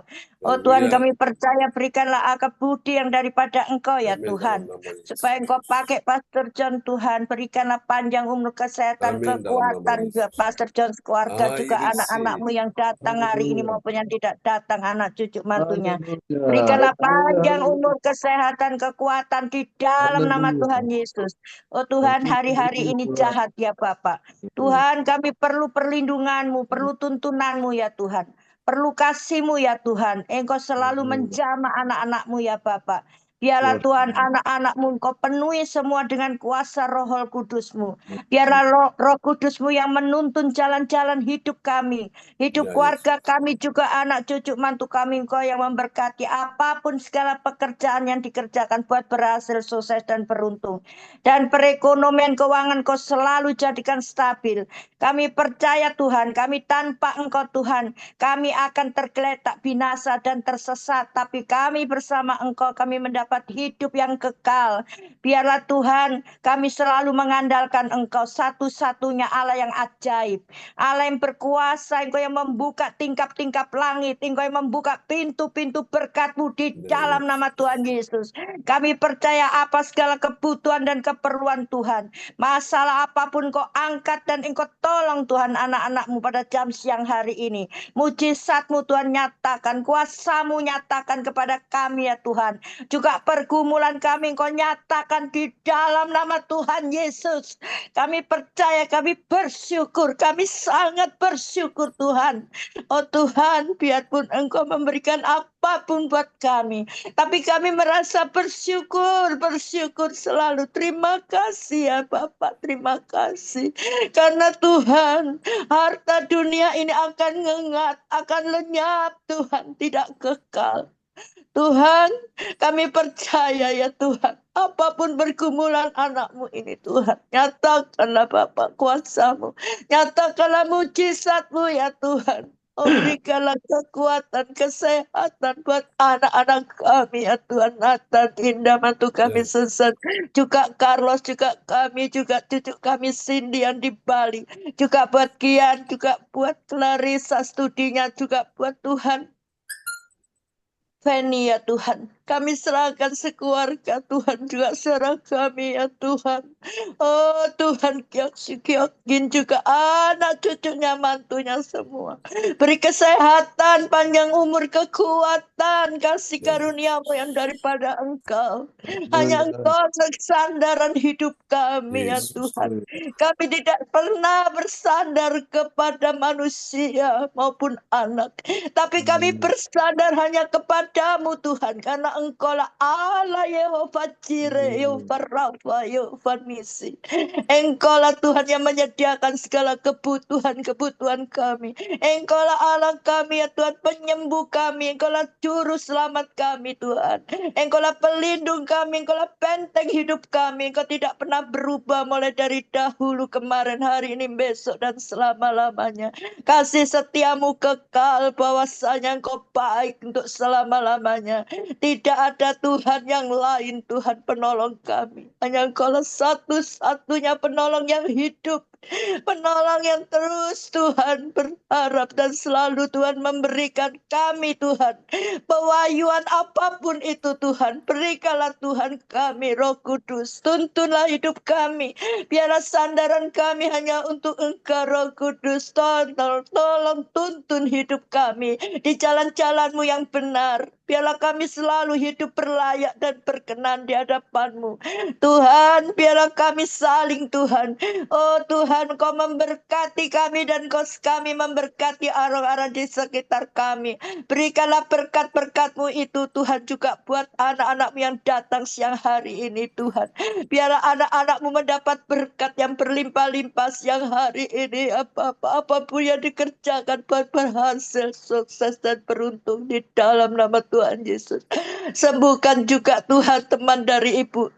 Oh Tuhan, Haleluya. kami percaya berikanlah akal budi yang daripada Engkau ya Amin dalam Tuhan. nama Yesus. Supaya Engkau pakai Pastor John Tuhan. Berikanlah panjang umur, kesehatan, Amin dalam nama kekuatan juga Yesus. Pastor John, keluarga I juga anak-anakmu receive. yang datang hari ini maupun yang tidak datang, anak cucu mantunya. Haleluya. Berikanlah panjang Haleluya. umur, kesehatan, kekuatan di dalam nama Haleluya. Tuhan Yesus. Oh Tuhan, hari-hari ini jahat ya Bapak. Tuhan, kami perlu perlindungan-Mu, perlu tuntunan-Mu ya Tuhan. Perlu kasih-Mu ya Tuhan. Engkau selalu menjamah anak-anak-Mu ya Bapak. Biarlah Tuhan anak-anak-Mu Engkau penuhi semua dengan kuasa Roh Kudus-Mu. Biarlah Roh Kudus-Mu yang menuntun jalan-jalan hidup kami. Hidup Ya, keluarga kami juga anak cucu mantu kami Engkau yang memberkati apapun segala pekerjaan yang dikerjakan buat berhasil, sukses dan beruntung. Dan perekonomian keuangan Kau selalu jadikan stabil. Kami percaya Tuhan, kami tanpa Engkau Tuhan, kami akan tergeletak binasa dan tersesat. Tapi kami bersama Engkau, kami mendapat hidup yang kekal. Biarlah Tuhan, kami selalu mengandalkan Engkau, satu-satunya Allah yang ajaib. Allah yang berkuasa, Engkau yang membuka tingkap-tingkap langit. Engkau yang membuka pintu-pintu berkat-Mu di dalam nama Tuhan Yesus. Kami percaya apa segala kebutuhan dan keperluan Tuhan. Masalah apapun Kau angkat dan Engkau tolong Tuhan anak-anak-Mu pada jam siang hari ini. Mujizat-Mu Tuhan nyatakan, kuasa-Mu nyatakan kepada kami ya Tuhan. Juga pergumulan kami Engkau nyatakan di dalam nama Tuhan Yesus. Kami percaya, kami bersyukur, kami sangat bersyukur Tuhan. Oh Tuhan, biarpun Engkau memberikan apapun buat kami, tapi kami merasa bersyukur selalu. Terima kasih ya Bapak, terima kasih. Karena Tuhan, harta dunia ini akan ngengat, akan lenyap Tuhan, tidak kekal. Tuhan, kami percaya ya Tuhan, apapun pergumulan anak-Mu ini Tuhan, nyatakanlah Bapak kuasa-Mu, nyatakanlah mujizat-Mu ya Tuhan. Oh, berikanlah kekuatan, kesehatan buat anak-anak kami ya Tuhan. Nathan, Indah, mantu kami Susan, juga Carlos, juga kami, juga cucu kami Cindy yang di Bali, juga buat Kian, juga buat Clarissa studinya, juga buat Tuhan Feni ya Tuhan, kami serahkan sekeluarga Tuhan, juga serah kami ya Tuhan. Oh Tuhan, Kyokin juga anak cucunya, mantunya semua. Beri kesehatan, panjang umur, kekuatan, kasih karunia-Mu yang daripada Engkau. Hanya Engkau sandaran hidup kami ya Tuhan. Kami tidak pernah bersandar kepada manusia maupun anak, tapi kami bersandar hanya kepada-Mu Tuhan, karena Engkaulah Allah Yehova Jireh, Yehova Rafa, Yehova Nisi. Engkaulah Tuhan yang menyediakan segala kebutuhan kami. Engkaulah Allah kami ya Tuhan, penyembuh kami. Engkaulah juru selamat kami Tuhan. Engkaulah pelindung kami, Engkaulah benteng hidup kami. Engkau tidak pernah berubah mulai dari dahulu, kemarin, hari ini, besok dan selama-lamanya. Kasih setia-Mu kekal, bahwasanya Engkau baik untuk selama-lamanya. Tidak ada Tuhan yang lain, Tuhan penolong kami. Hanya Engkaulah satu-satunya penolong yang hidup. Penolong yang terus Tuhan berharap dan selalu Tuhan memberikan kami Tuhan. Pewahyuan apapun itu Tuhan, berikanlah Tuhan kami Roh Kudus. Tuntunlah hidup kami. Biarlah sandaran kami hanya untuk Engkau Roh Kudus. Tolong tuntun hidup kami di jalan-jalan-Mu yang benar. Biarlah kami selalu hidup berlayak dan berkenan di hadapan-Mu. Tuhan, biarlah kami saling Tuhan. Oh Tuhan, Kau memberkati kami dan kami memberkati orang-orang di sekitar kami. Berikanlah berkat-berkat-Mu itu Tuhan juga buat anak-anak-Mu yang datang siang hari ini Tuhan. Biarlah anak-anak-Mu mendapat berkat yang berlimpah-limpah siang hari ini. Apapun yang dikerjakan buat berhasil, sukses dan beruntung di dalam nama Tuhan Yesus. Sembuhkan juga Tuhan teman dari Ibu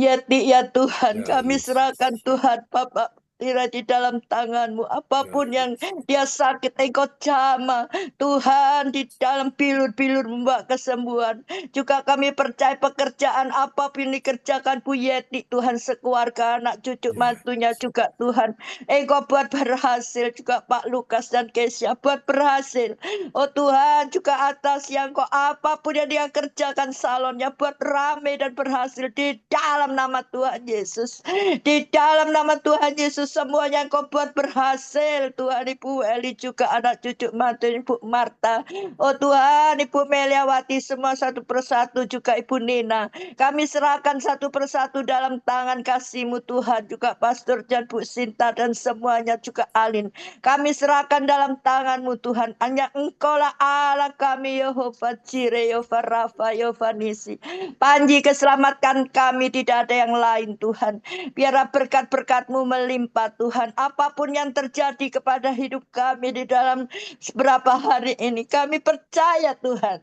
Yeti ya Tuhan. Kami serahkan Tuhan Bapak Tira di dalam tangan-Mu. Apapun yang dia sakit, Engkau jamah. Tuhan, di dalam bilur-bilur membawa kesembuhan. Juga kami percaya pekerjaan apapun dikerjakan Bu Yeti, Tuhan, sekeluarga, anak cucu mantunya juga Tuhan. Engkau buat berhasil, juga Pak Lukas dan Kesia buat berhasil. Oh Tuhan, juga atas yang Kau apapun yang dia kerjakan salonnya buat rame dan berhasil di dalam nama Tuhan Yesus. Di dalam nama Tuhan Yesus, semuanya yang Kau buat berhasil. Tuhan, Ibu Eli juga anak cucu mantu Ibu Marta. Oh Tuhan, Ibu Meliawati semua satu persatu, juga Ibu Nina. Kami serahkan satu persatu dalam tangan kasih-Mu Tuhan. Juga Pastor Jan, Bu Sinta dan semuanya, juga Alin. Kami serahkan dalam tangan-Mu Tuhan. Hanya Engkau lah Allah kami, Yehova Jireh, Yehova Rafa, Yehova Nisi. Panji, keselamatkan kami, tidak ada yang lain Tuhan. Biarlah berkat-berkat-Mu melimpah Tuhan. Apapun yang terjadi kepada hidup kami di dalam beberapa hari ini, kami percaya Tuhan.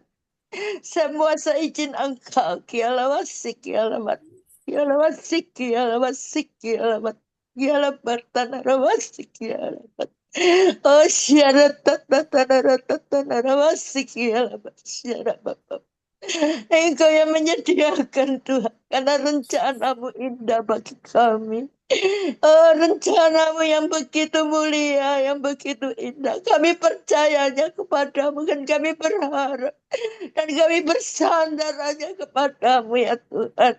Semua seizin Engkau. Kialawasik, kialamat. Kialawasik, kialawasik, kialamat. Kialamat, tanahawasik, kialamat. Oh, syarat tanahawasik, kialamat. Syarat Bapak. Engkau yang menyediakan Tuhan, karena rencana-Mu indah bagi kami. Oh, rencana-Mu yang begitu mulia, yang begitu indah. Kami percayanya kepadamu, dan kami berharap, dan kami bersandar hanya kepadamu ya Tuhan.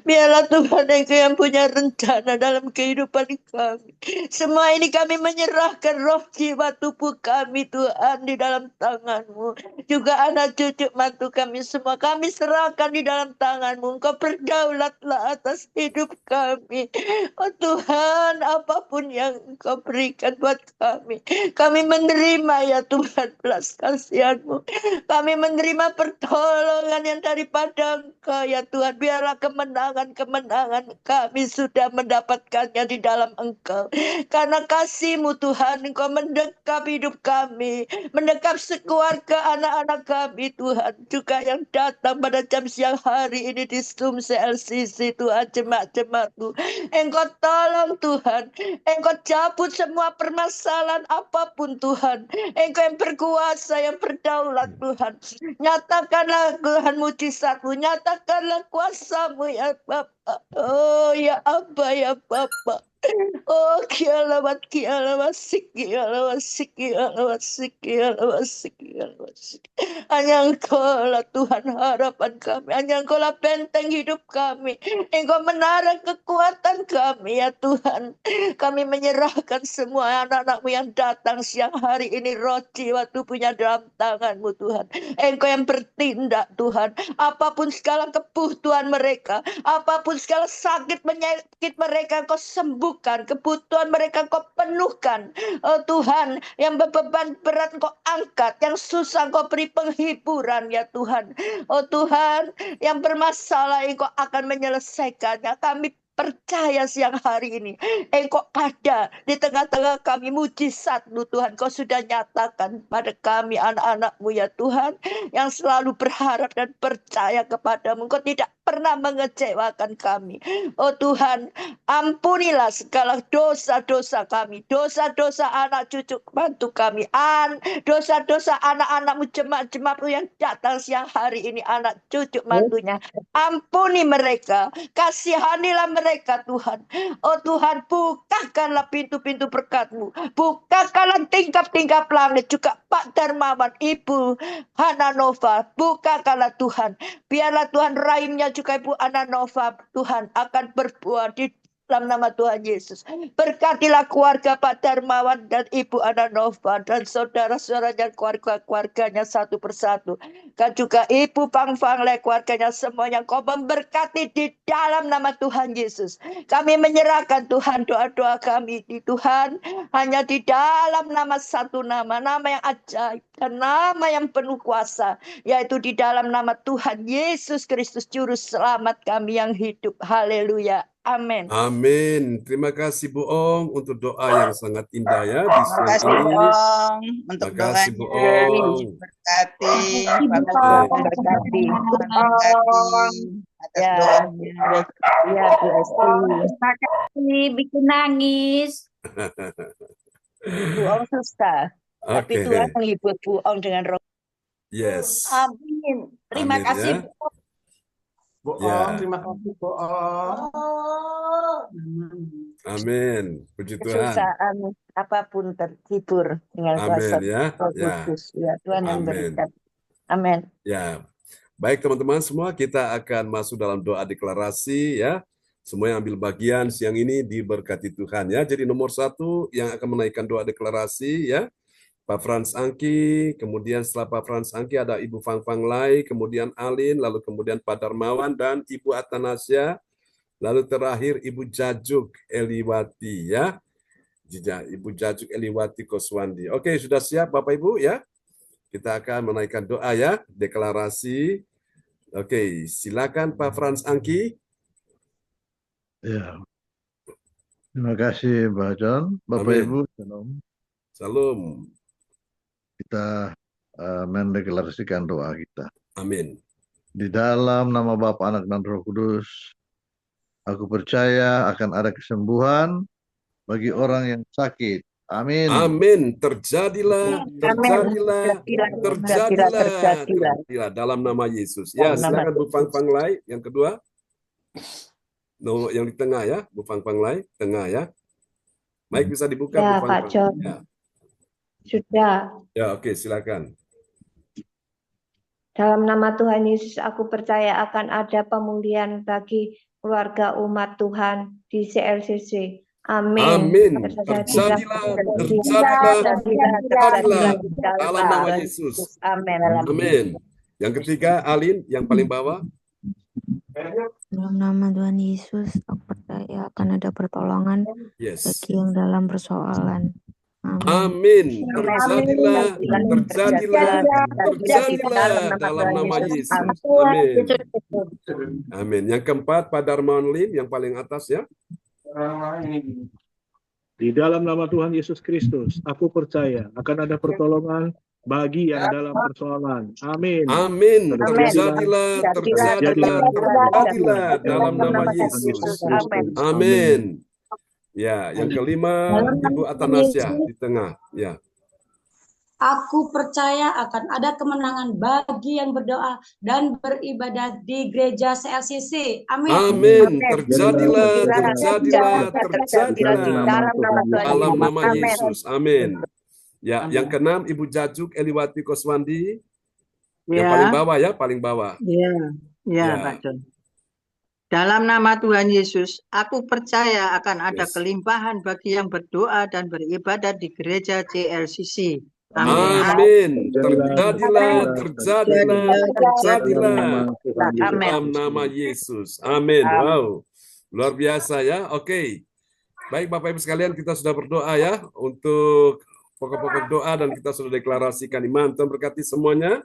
Biarlah Tuhan Engkau yang punya rencana dalam kehidupan kami. Semua ini kami menyerahkan roh, jiwa, tubuh kami Tuhan di dalam tangan-Mu. Juga anak cucu mantu kami semua kami serahkan di dalam tangan-Mu. Engkau berdaulatlah atas hidup kami. Oh Tuhan, apapun yang Engkau berikan buat kami, kami menerima ya Tuhan belas kasihan-Mu. Kami menerima pertolongan yang daripada Engkau ya Tuhan. Biarlah kemenangan kami sudah mendapatkannya di dalam Engkau. Karena kasih-Mu Tuhan, Engkau mendekap hidup kami, mendekap sekeluarga anak-anak kami Tuhan. Juga yang datang pada jam siang hari ini di Zoom CLCC Tuhan, jemaat-jemaat-Mu. Engkau tolong Tuhan, Engkau cabut semua permasalahan apapun Tuhan. Engkau yang berkuasa, yang berdaulat Tuhan. Nyatakanlah Tuhan mujizat-Mu, nyatakanlah kuasa-Mu ya Bapa. Oh ya Abba ya Bapa. Oh kialamat, kialamasik, kialamasik, kialamasik, kialamasik, kialamasik. Hanya Engkau lah Tuhan harapan kami. Hanya Engkau lah benteng hidup kami. Engkau menara kekuatan kami ya Tuhan. Kami menyerahkan semua anak-anak-Mu yang datang siang hari ini, roh, jiwa, tubuhnya dalam tangan-Mu Tuhan. Engkau yang bertindak Tuhan. Apapun segala kebutuhan mereka, apapun segala sakit penyakit mereka, Engkau sembuhkan. Kebutuhan mereka Engkau penuhkan. Oh Tuhan, yang beban berat Engkau angkat, yang susah Engkau beri penghiburan ya Tuhan. Oh Tuhan, yang bermasalah Engkau akan menyelesaikannya. Kami percaya siang hari ini Engkau ada di tengah-tengah kami. Mujizat-Mu Tuhan Kau sudah nyatakan pada kami anak-anak-Mu ya Tuhan, yang selalu berharap dan percaya kepadamu. Engkau tidak pernah mengecewakan kami. Oh Tuhan, ampunilah segala dosa-dosa kami, dosa-dosa anak cucu mantu kami, dosa-dosa anak-anak-Mu, jemaat-jemaat-Mu yang datang siang hari ini, anak cucu mantunya. Ampuni mereka, kasihanilah mereka Tuhan. Oh Tuhan, bukakanlah pintu-pintu berkat-Mu, bukakanlah tingkap-tingkap langit. Juga Pak Darmawan, Ibu Hananova, bukakanlah Tuhan. Biarlah Tuhan rahimnya juga Ibu Ananova Tuhan akan berbuah di dalam nama Tuhan Yesus. Berkatilah keluarga Pak Darmawan dan Ibu Ananova dan saudara-saudaranya, keluarga-keluarganya satu persatu. Dan juga Ibu Pangfangle, keluarganya semuanya Kau memberkati di dalam nama Tuhan Yesus. Kami menyerahkan Tuhan doa-doa kami di Tuhan hanya di dalam nama satu nama, nama yang ajaib dan nama yang penuh kuasa, yaitu di dalam nama Tuhan Yesus Kristus Juru Selamat kami yang hidup. Haleluya. Amin. Amin. Terima kasih Bu Ong untuk doa yang sangat indah ya di Terima siang kasih ini. Bu Ong untuk Terima kasih Bu doanya. Ong. Berkati. Berkati. Berkati. Ya, doa. ya, Bu Esti. Terima kasih, bikin nangis. Bu Ong susah. Tapi Oke. Tuhan menghibur Bu Ong dengan roh. Yes. Amin. Terima Amin, kasih. ya. Bu. Bohong, Ya. terima kasih bohong. Amin. Puji Tuhan. Kesusahan apapun terhibur dengan kuasa Amin, ya. Roh Ya. Kudus. Ya, Tuhan yang Amin. berikan. Amin. Ya. Baik teman-teman semua, kita akan masuk dalam doa deklarasi ya. Semua yang ambil bagian siang ini diberkati Tuhan ya. Jadi nomor 1 yang akan menaikkan doa deklarasi ya, Pak Frans Angki, kemudian setelah Pak Frans Angki ada Ibu Fang Fang Lai, kemudian Alin, lalu kemudian Pak Darmawan dan Ibu Atanasya, lalu terakhir Ibu Jajuk Eliwati ya. Ibu Jajuk Eliwati Koswandi. Oke, sudah siap Bapak Ibu ya? Kita akan menaikkan doa ya, deklarasi. Oke, silakan Pak Frans Angki. Ya, terima kasih Mbak John. Bapak Amin. Ibu, shalom. Salam. Kita mendeklarasikan doa kita. Amin. Di dalam nama Bapa, Anak, dan Roh Kudus, aku percaya akan ada kesembuhan bagi orang yang sakit. Amin. Amin. Terjadilah, terjadilah, terjadilah, terjadilah. terjadilah dalam nama Yesus. Ya, Dalam nama silakan Bu Fang Fang Lai yang kedua. No, yang di tengah ya, Bu Fang Fang Lai, tengah ya. Mic bisa dibuka Ya, Bu Fang Pak Fang. John. Ya, Sudah. ya oke, silakan. Dalam nama Tuhan Yesus, aku percaya akan ada pemulihan bagi keluarga umat Tuhan di CLCC. Amin. Amin. Terjadilah, terjadilah dalam nama Yesus. Amin. Amin. Yang ketiga, Alin yang paling bawah. Dalam nama Tuhan Yesus, aku percaya akan ada pertolongan Yes. bagi yang dalam persoalan. Amin. Amin. Terjadilah, terjadilah, terjadilah dalam nama Yesus. Amin. Amin. Yang keempat, Pak Darmawan Lim yang paling atas ya. Di dalam nama Tuhan Yesus Kristus, aku percaya akan ada pertolongan bagi yang dalam persoalan. Amin. Amin. Terjadilah, terjadilah, terjadilah dalam nama Yesus. Amin. Ya, yang kelima, Ibu Atanasya di tengah. Ya. Aku percaya akan ada kemenangan bagi yang berdoa dan beribadah di gereja CLCC. Amin. Amin. Terjadilah, terjadilah, terjadilah dalam nama Yesus. Amin. Ya, yang keenam Ibu Jajuk Eliwati Koswandi. Yang paling bawah ya, paling bawah. Ya, Pak John. Dalam nama Tuhan Yesus, aku percaya akan ada kelimpahan bagi yang berdoa dan beribadah di gereja CLCC. Amin. Terjadilah, terjadilah, terjadilah dalam nama Yesus. Amin. Wow, luar biasa ya. Oke, baik Bapak Ibu sekalian, kita sudah berdoa ya untuk pokok-pokok doa dan kita sudah deklarasikan iman. Tuhan berkati semuanya.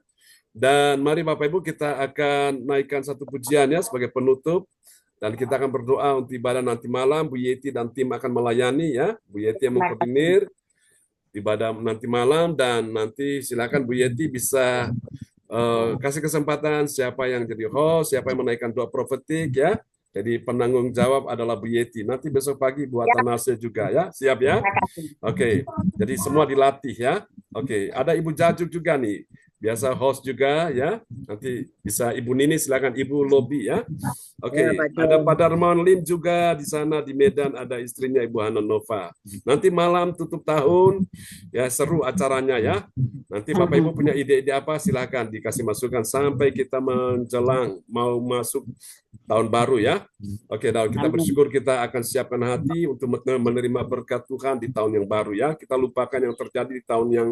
Dan mari Bapak Ibu kita akan naikkan satu pujian ya sebagai penutup. Dan kita akan berdoa untuk ibadah nanti malam. Bu Yeti dan tim akan melayani ya. Bu Yeti yang mengkoordinir ibadah nanti malam. Dan nanti silakan Bu Yeti bisa kasih kesempatan siapa yang jadi host, siapa yang menaikkan doa profetik ya. Jadi penanggung jawab adalah Bu Yeti. Nanti besok pagi Bu Atanasya juga ya. Siap ya? Oke. Jadi semua dilatih ya. Oke. Ada Ibu Jajuk juga nih. Biasa host juga ya. Nanti bisa Ibu Nini, silakan Ibu Lobby ya. Oke, ada Pak Darmawan Lim juga di sana di Medan, ada istrinya Ibu Hana Nova. Nanti malam tutup tahun ya, seru acaranya ya. Nanti Bapak Ibu punya ide-ide apa silakan dikasih masukan sampai kita menjelang mau masuk tahun baru ya. Oke, dan kita bersyukur kita akan siapkan hati untuk menerima berkat Tuhan di tahun yang baru ya. Kita lupakan yang terjadi di tahun yang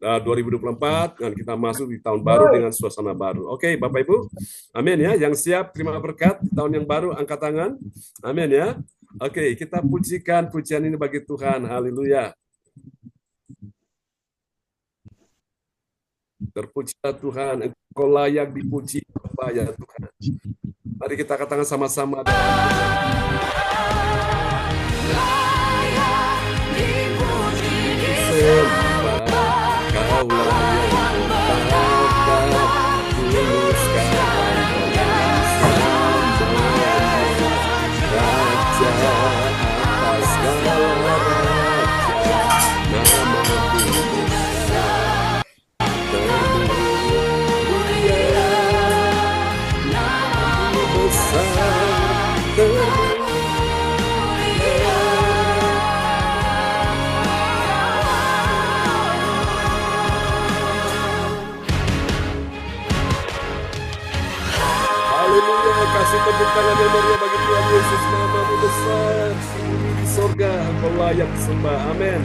2024 dan kita masuk di tahun baru dengan suasana baru. Oke, Bapak Ibu. Amin ya. Yang siap terima berkat di tahun yang baru angkat tangan. Amin ya. Oke, kita pujikan pujian ini bagi Tuhan. Haleluya. Terpujilah Tuhan, Engkau layak dipuji ya Tuhan. Mari kita katakan sama-sama. Layak dipuji. Kau layak, kasih tepuk tangan yang meriah bagi Tuhan Yesus, namamu besar di sorga, Engkau layak disembah. Amin.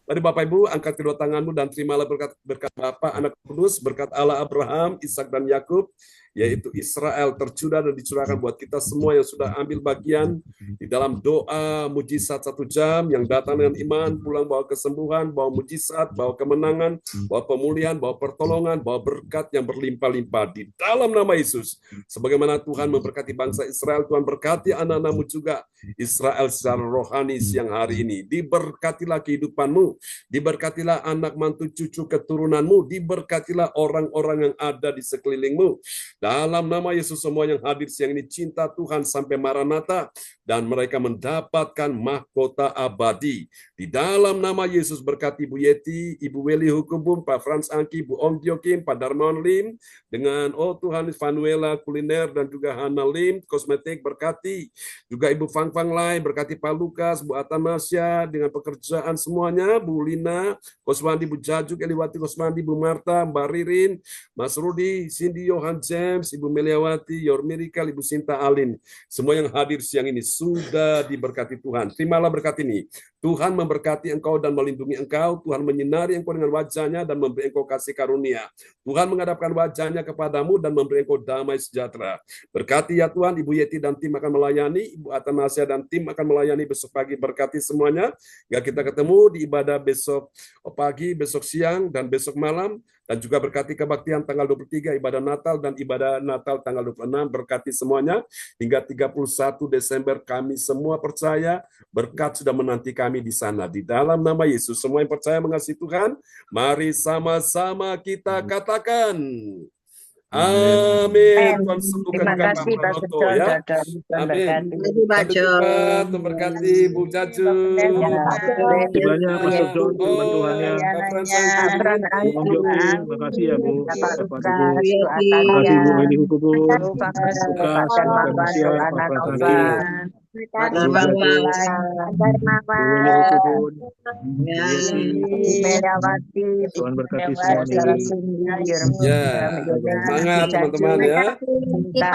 Mari Bapak Ibu angkat kedua tanganmu dan terimalah berkat Bapa, Anak, Kudus, berkat Allah Abraham, Ishak dan Yakub, yaitu Israel tercurah dan dicurahkan buat kita semua yang sudah ambil bagian di dalam doa mujizat 1 jam, yang datang dengan iman, pulang bawa kesembuhan, bawa mujizat, bawa kemenangan, bawa pemulihan, bawa pertolongan, bawa berkat yang berlimpah-limpah di dalam nama Yesus. Sebagaimana Tuhan memberkati bangsa Israel, Tuhan berkati anak-anakmu juga Israel secara rohani siang hari ini. Diberkatilah kehidupanmu, diberkatilah anak mantu cucu keturunanmu, diberkatilah orang-orang yang ada di sekelilingmu. Dalam nama Yesus, semua yang hadir siang ini cinta Tuhan sampai Maranatha dan mereka mendapatkan mahkota abadi. Di dalam nama Yesus, berkati Ibu Yeti, Ibu Weli Hukubum, Pak Frans Angki, Bu Ong Diokim, Pak Darmawan Lim, dengan Tuhan Vanuela Kuliner dan juga Hana Lim, kosmetik, berkati. Juga Ibu Fang Fang Lai, berkati Pak Lukas, Bu Atamasya, dengan pekerjaan semuanya, Bu Lina, Koswandi, Bu Jajuk, Eliwati Koswandi, Bu Marta, Mbak Ririn, Mas Rudi, Cindy, Johan James, Ibu Meliawati, Yor Miracle, Ibu Sinta Alin. Semua yang hadir siang ini sudah diberkati Tuhan. Terimalah berkat ini. Tuhan memberkati engkau dan melindungi engkau. Tuhan menyinari engkau dengan wajahnya dan memberi engkau kasih karunia. Tuhan menghadapkan wajahnya kepadamu dan memberi engkau damai sejahtera. Berkati ya Tuhan, Ibu Yeti dan tim akan melayani, Ibu Atanasya dan tim akan melayani besok pagi. Berkati semuanya. Ya, kita ketemu di ibadah besok pagi, besok siang, dan besok malam. Dan juga berkati kebaktian tanggal 23, ibadah Natal dan ibadah Natal tanggal 26. Berkati semuanya hingga 31 Desember. Kami semua percaya berkat sudah menanti kami di sana. Di dalam nama Yesus, semua yang percaya mengasihi Tuhan, mari sama-sama kita katakan amin. Tuhan sembuhkan Terima kasih Pak Roto Betul, ya. Amin. Sampai jumpa. Tuhan berkati Bu Jaju. Banyak Pastor John, firman Tuhannya. Terima kasih ya Bu. Terima kasih Bu Eli Hukubun, Lukas, Pak Manusia, Pak Fransanti, Tuhan berkati semuanya. Ya, semangat teman-teman ya. Ya,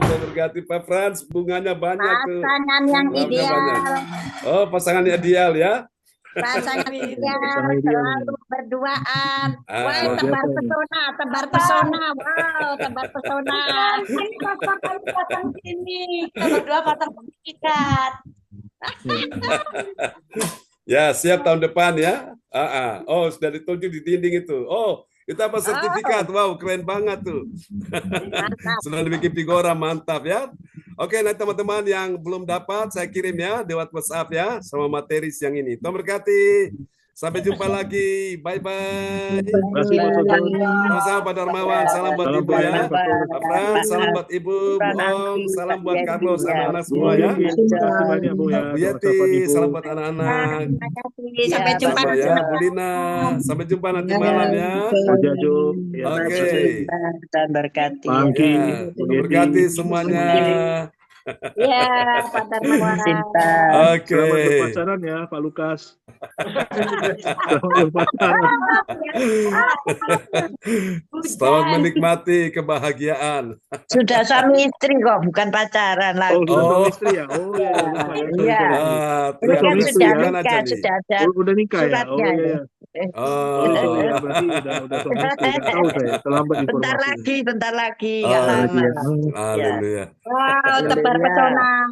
Tuhan berkati Pak Frans, bunganya banyak tuh. Pasangan yang ideal. Oh, pasangan ideal ya. Pasangan ideal selalu berduaan. Wah, tebar pesona, tebar pesona. Wow, tebar pesona. Ini kita berdua pasang sertifikat. Ya, siap tahun depan ya. Oh, sudah ditunjuk di dinding itu. Oh, itu apa sertifikat? Wow, keren banget tuh. Sudah dibikin figura, mantap ya. Oke, nah teman-teman yang belum dapat, saya kirim ya lewat WhatsApp ya, sama materi siang ini. Tuhan berkati. Sampai jumpa lagi. Bye-bye. Sama-sama Pak Darmawan. Salam buat Ibu ya. Pak Frans, salam buat Ibu. Bohong, salam buat Carlos, anak-anak semua ya. Bu Yeti, salam buat anak-anak. Sampai jumpa ya. Bu Lina, sampai jumpa nanti malam ya. Oke. Dan berkati. Berkati semuanya. Ya, Pak Darmawan. Oke. Selamat berpacaran ya, Pak Lukas. Selamat menikmati kebahagiaan. Sudah suami istri kok, bukan pacaran lagi. Oh, sudah suami istri ya? Oh, iya. Mereka sudah nikah, sudah ada udah nikah ya? Oh, suratnya. iya. Ya, berarti udah suami istri. Tahu saya, terlambat informasi. Bentar lagi, nggak lama. Haleluya. Wow, tebar pesona.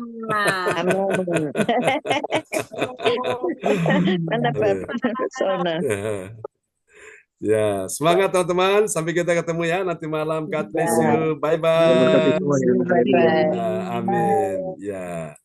Ya, semangat teman-teman. Sampai kita ketemu ya nanti malam. God bless you. Bye-bye. Terima kasih semuanya. Amin. Ya.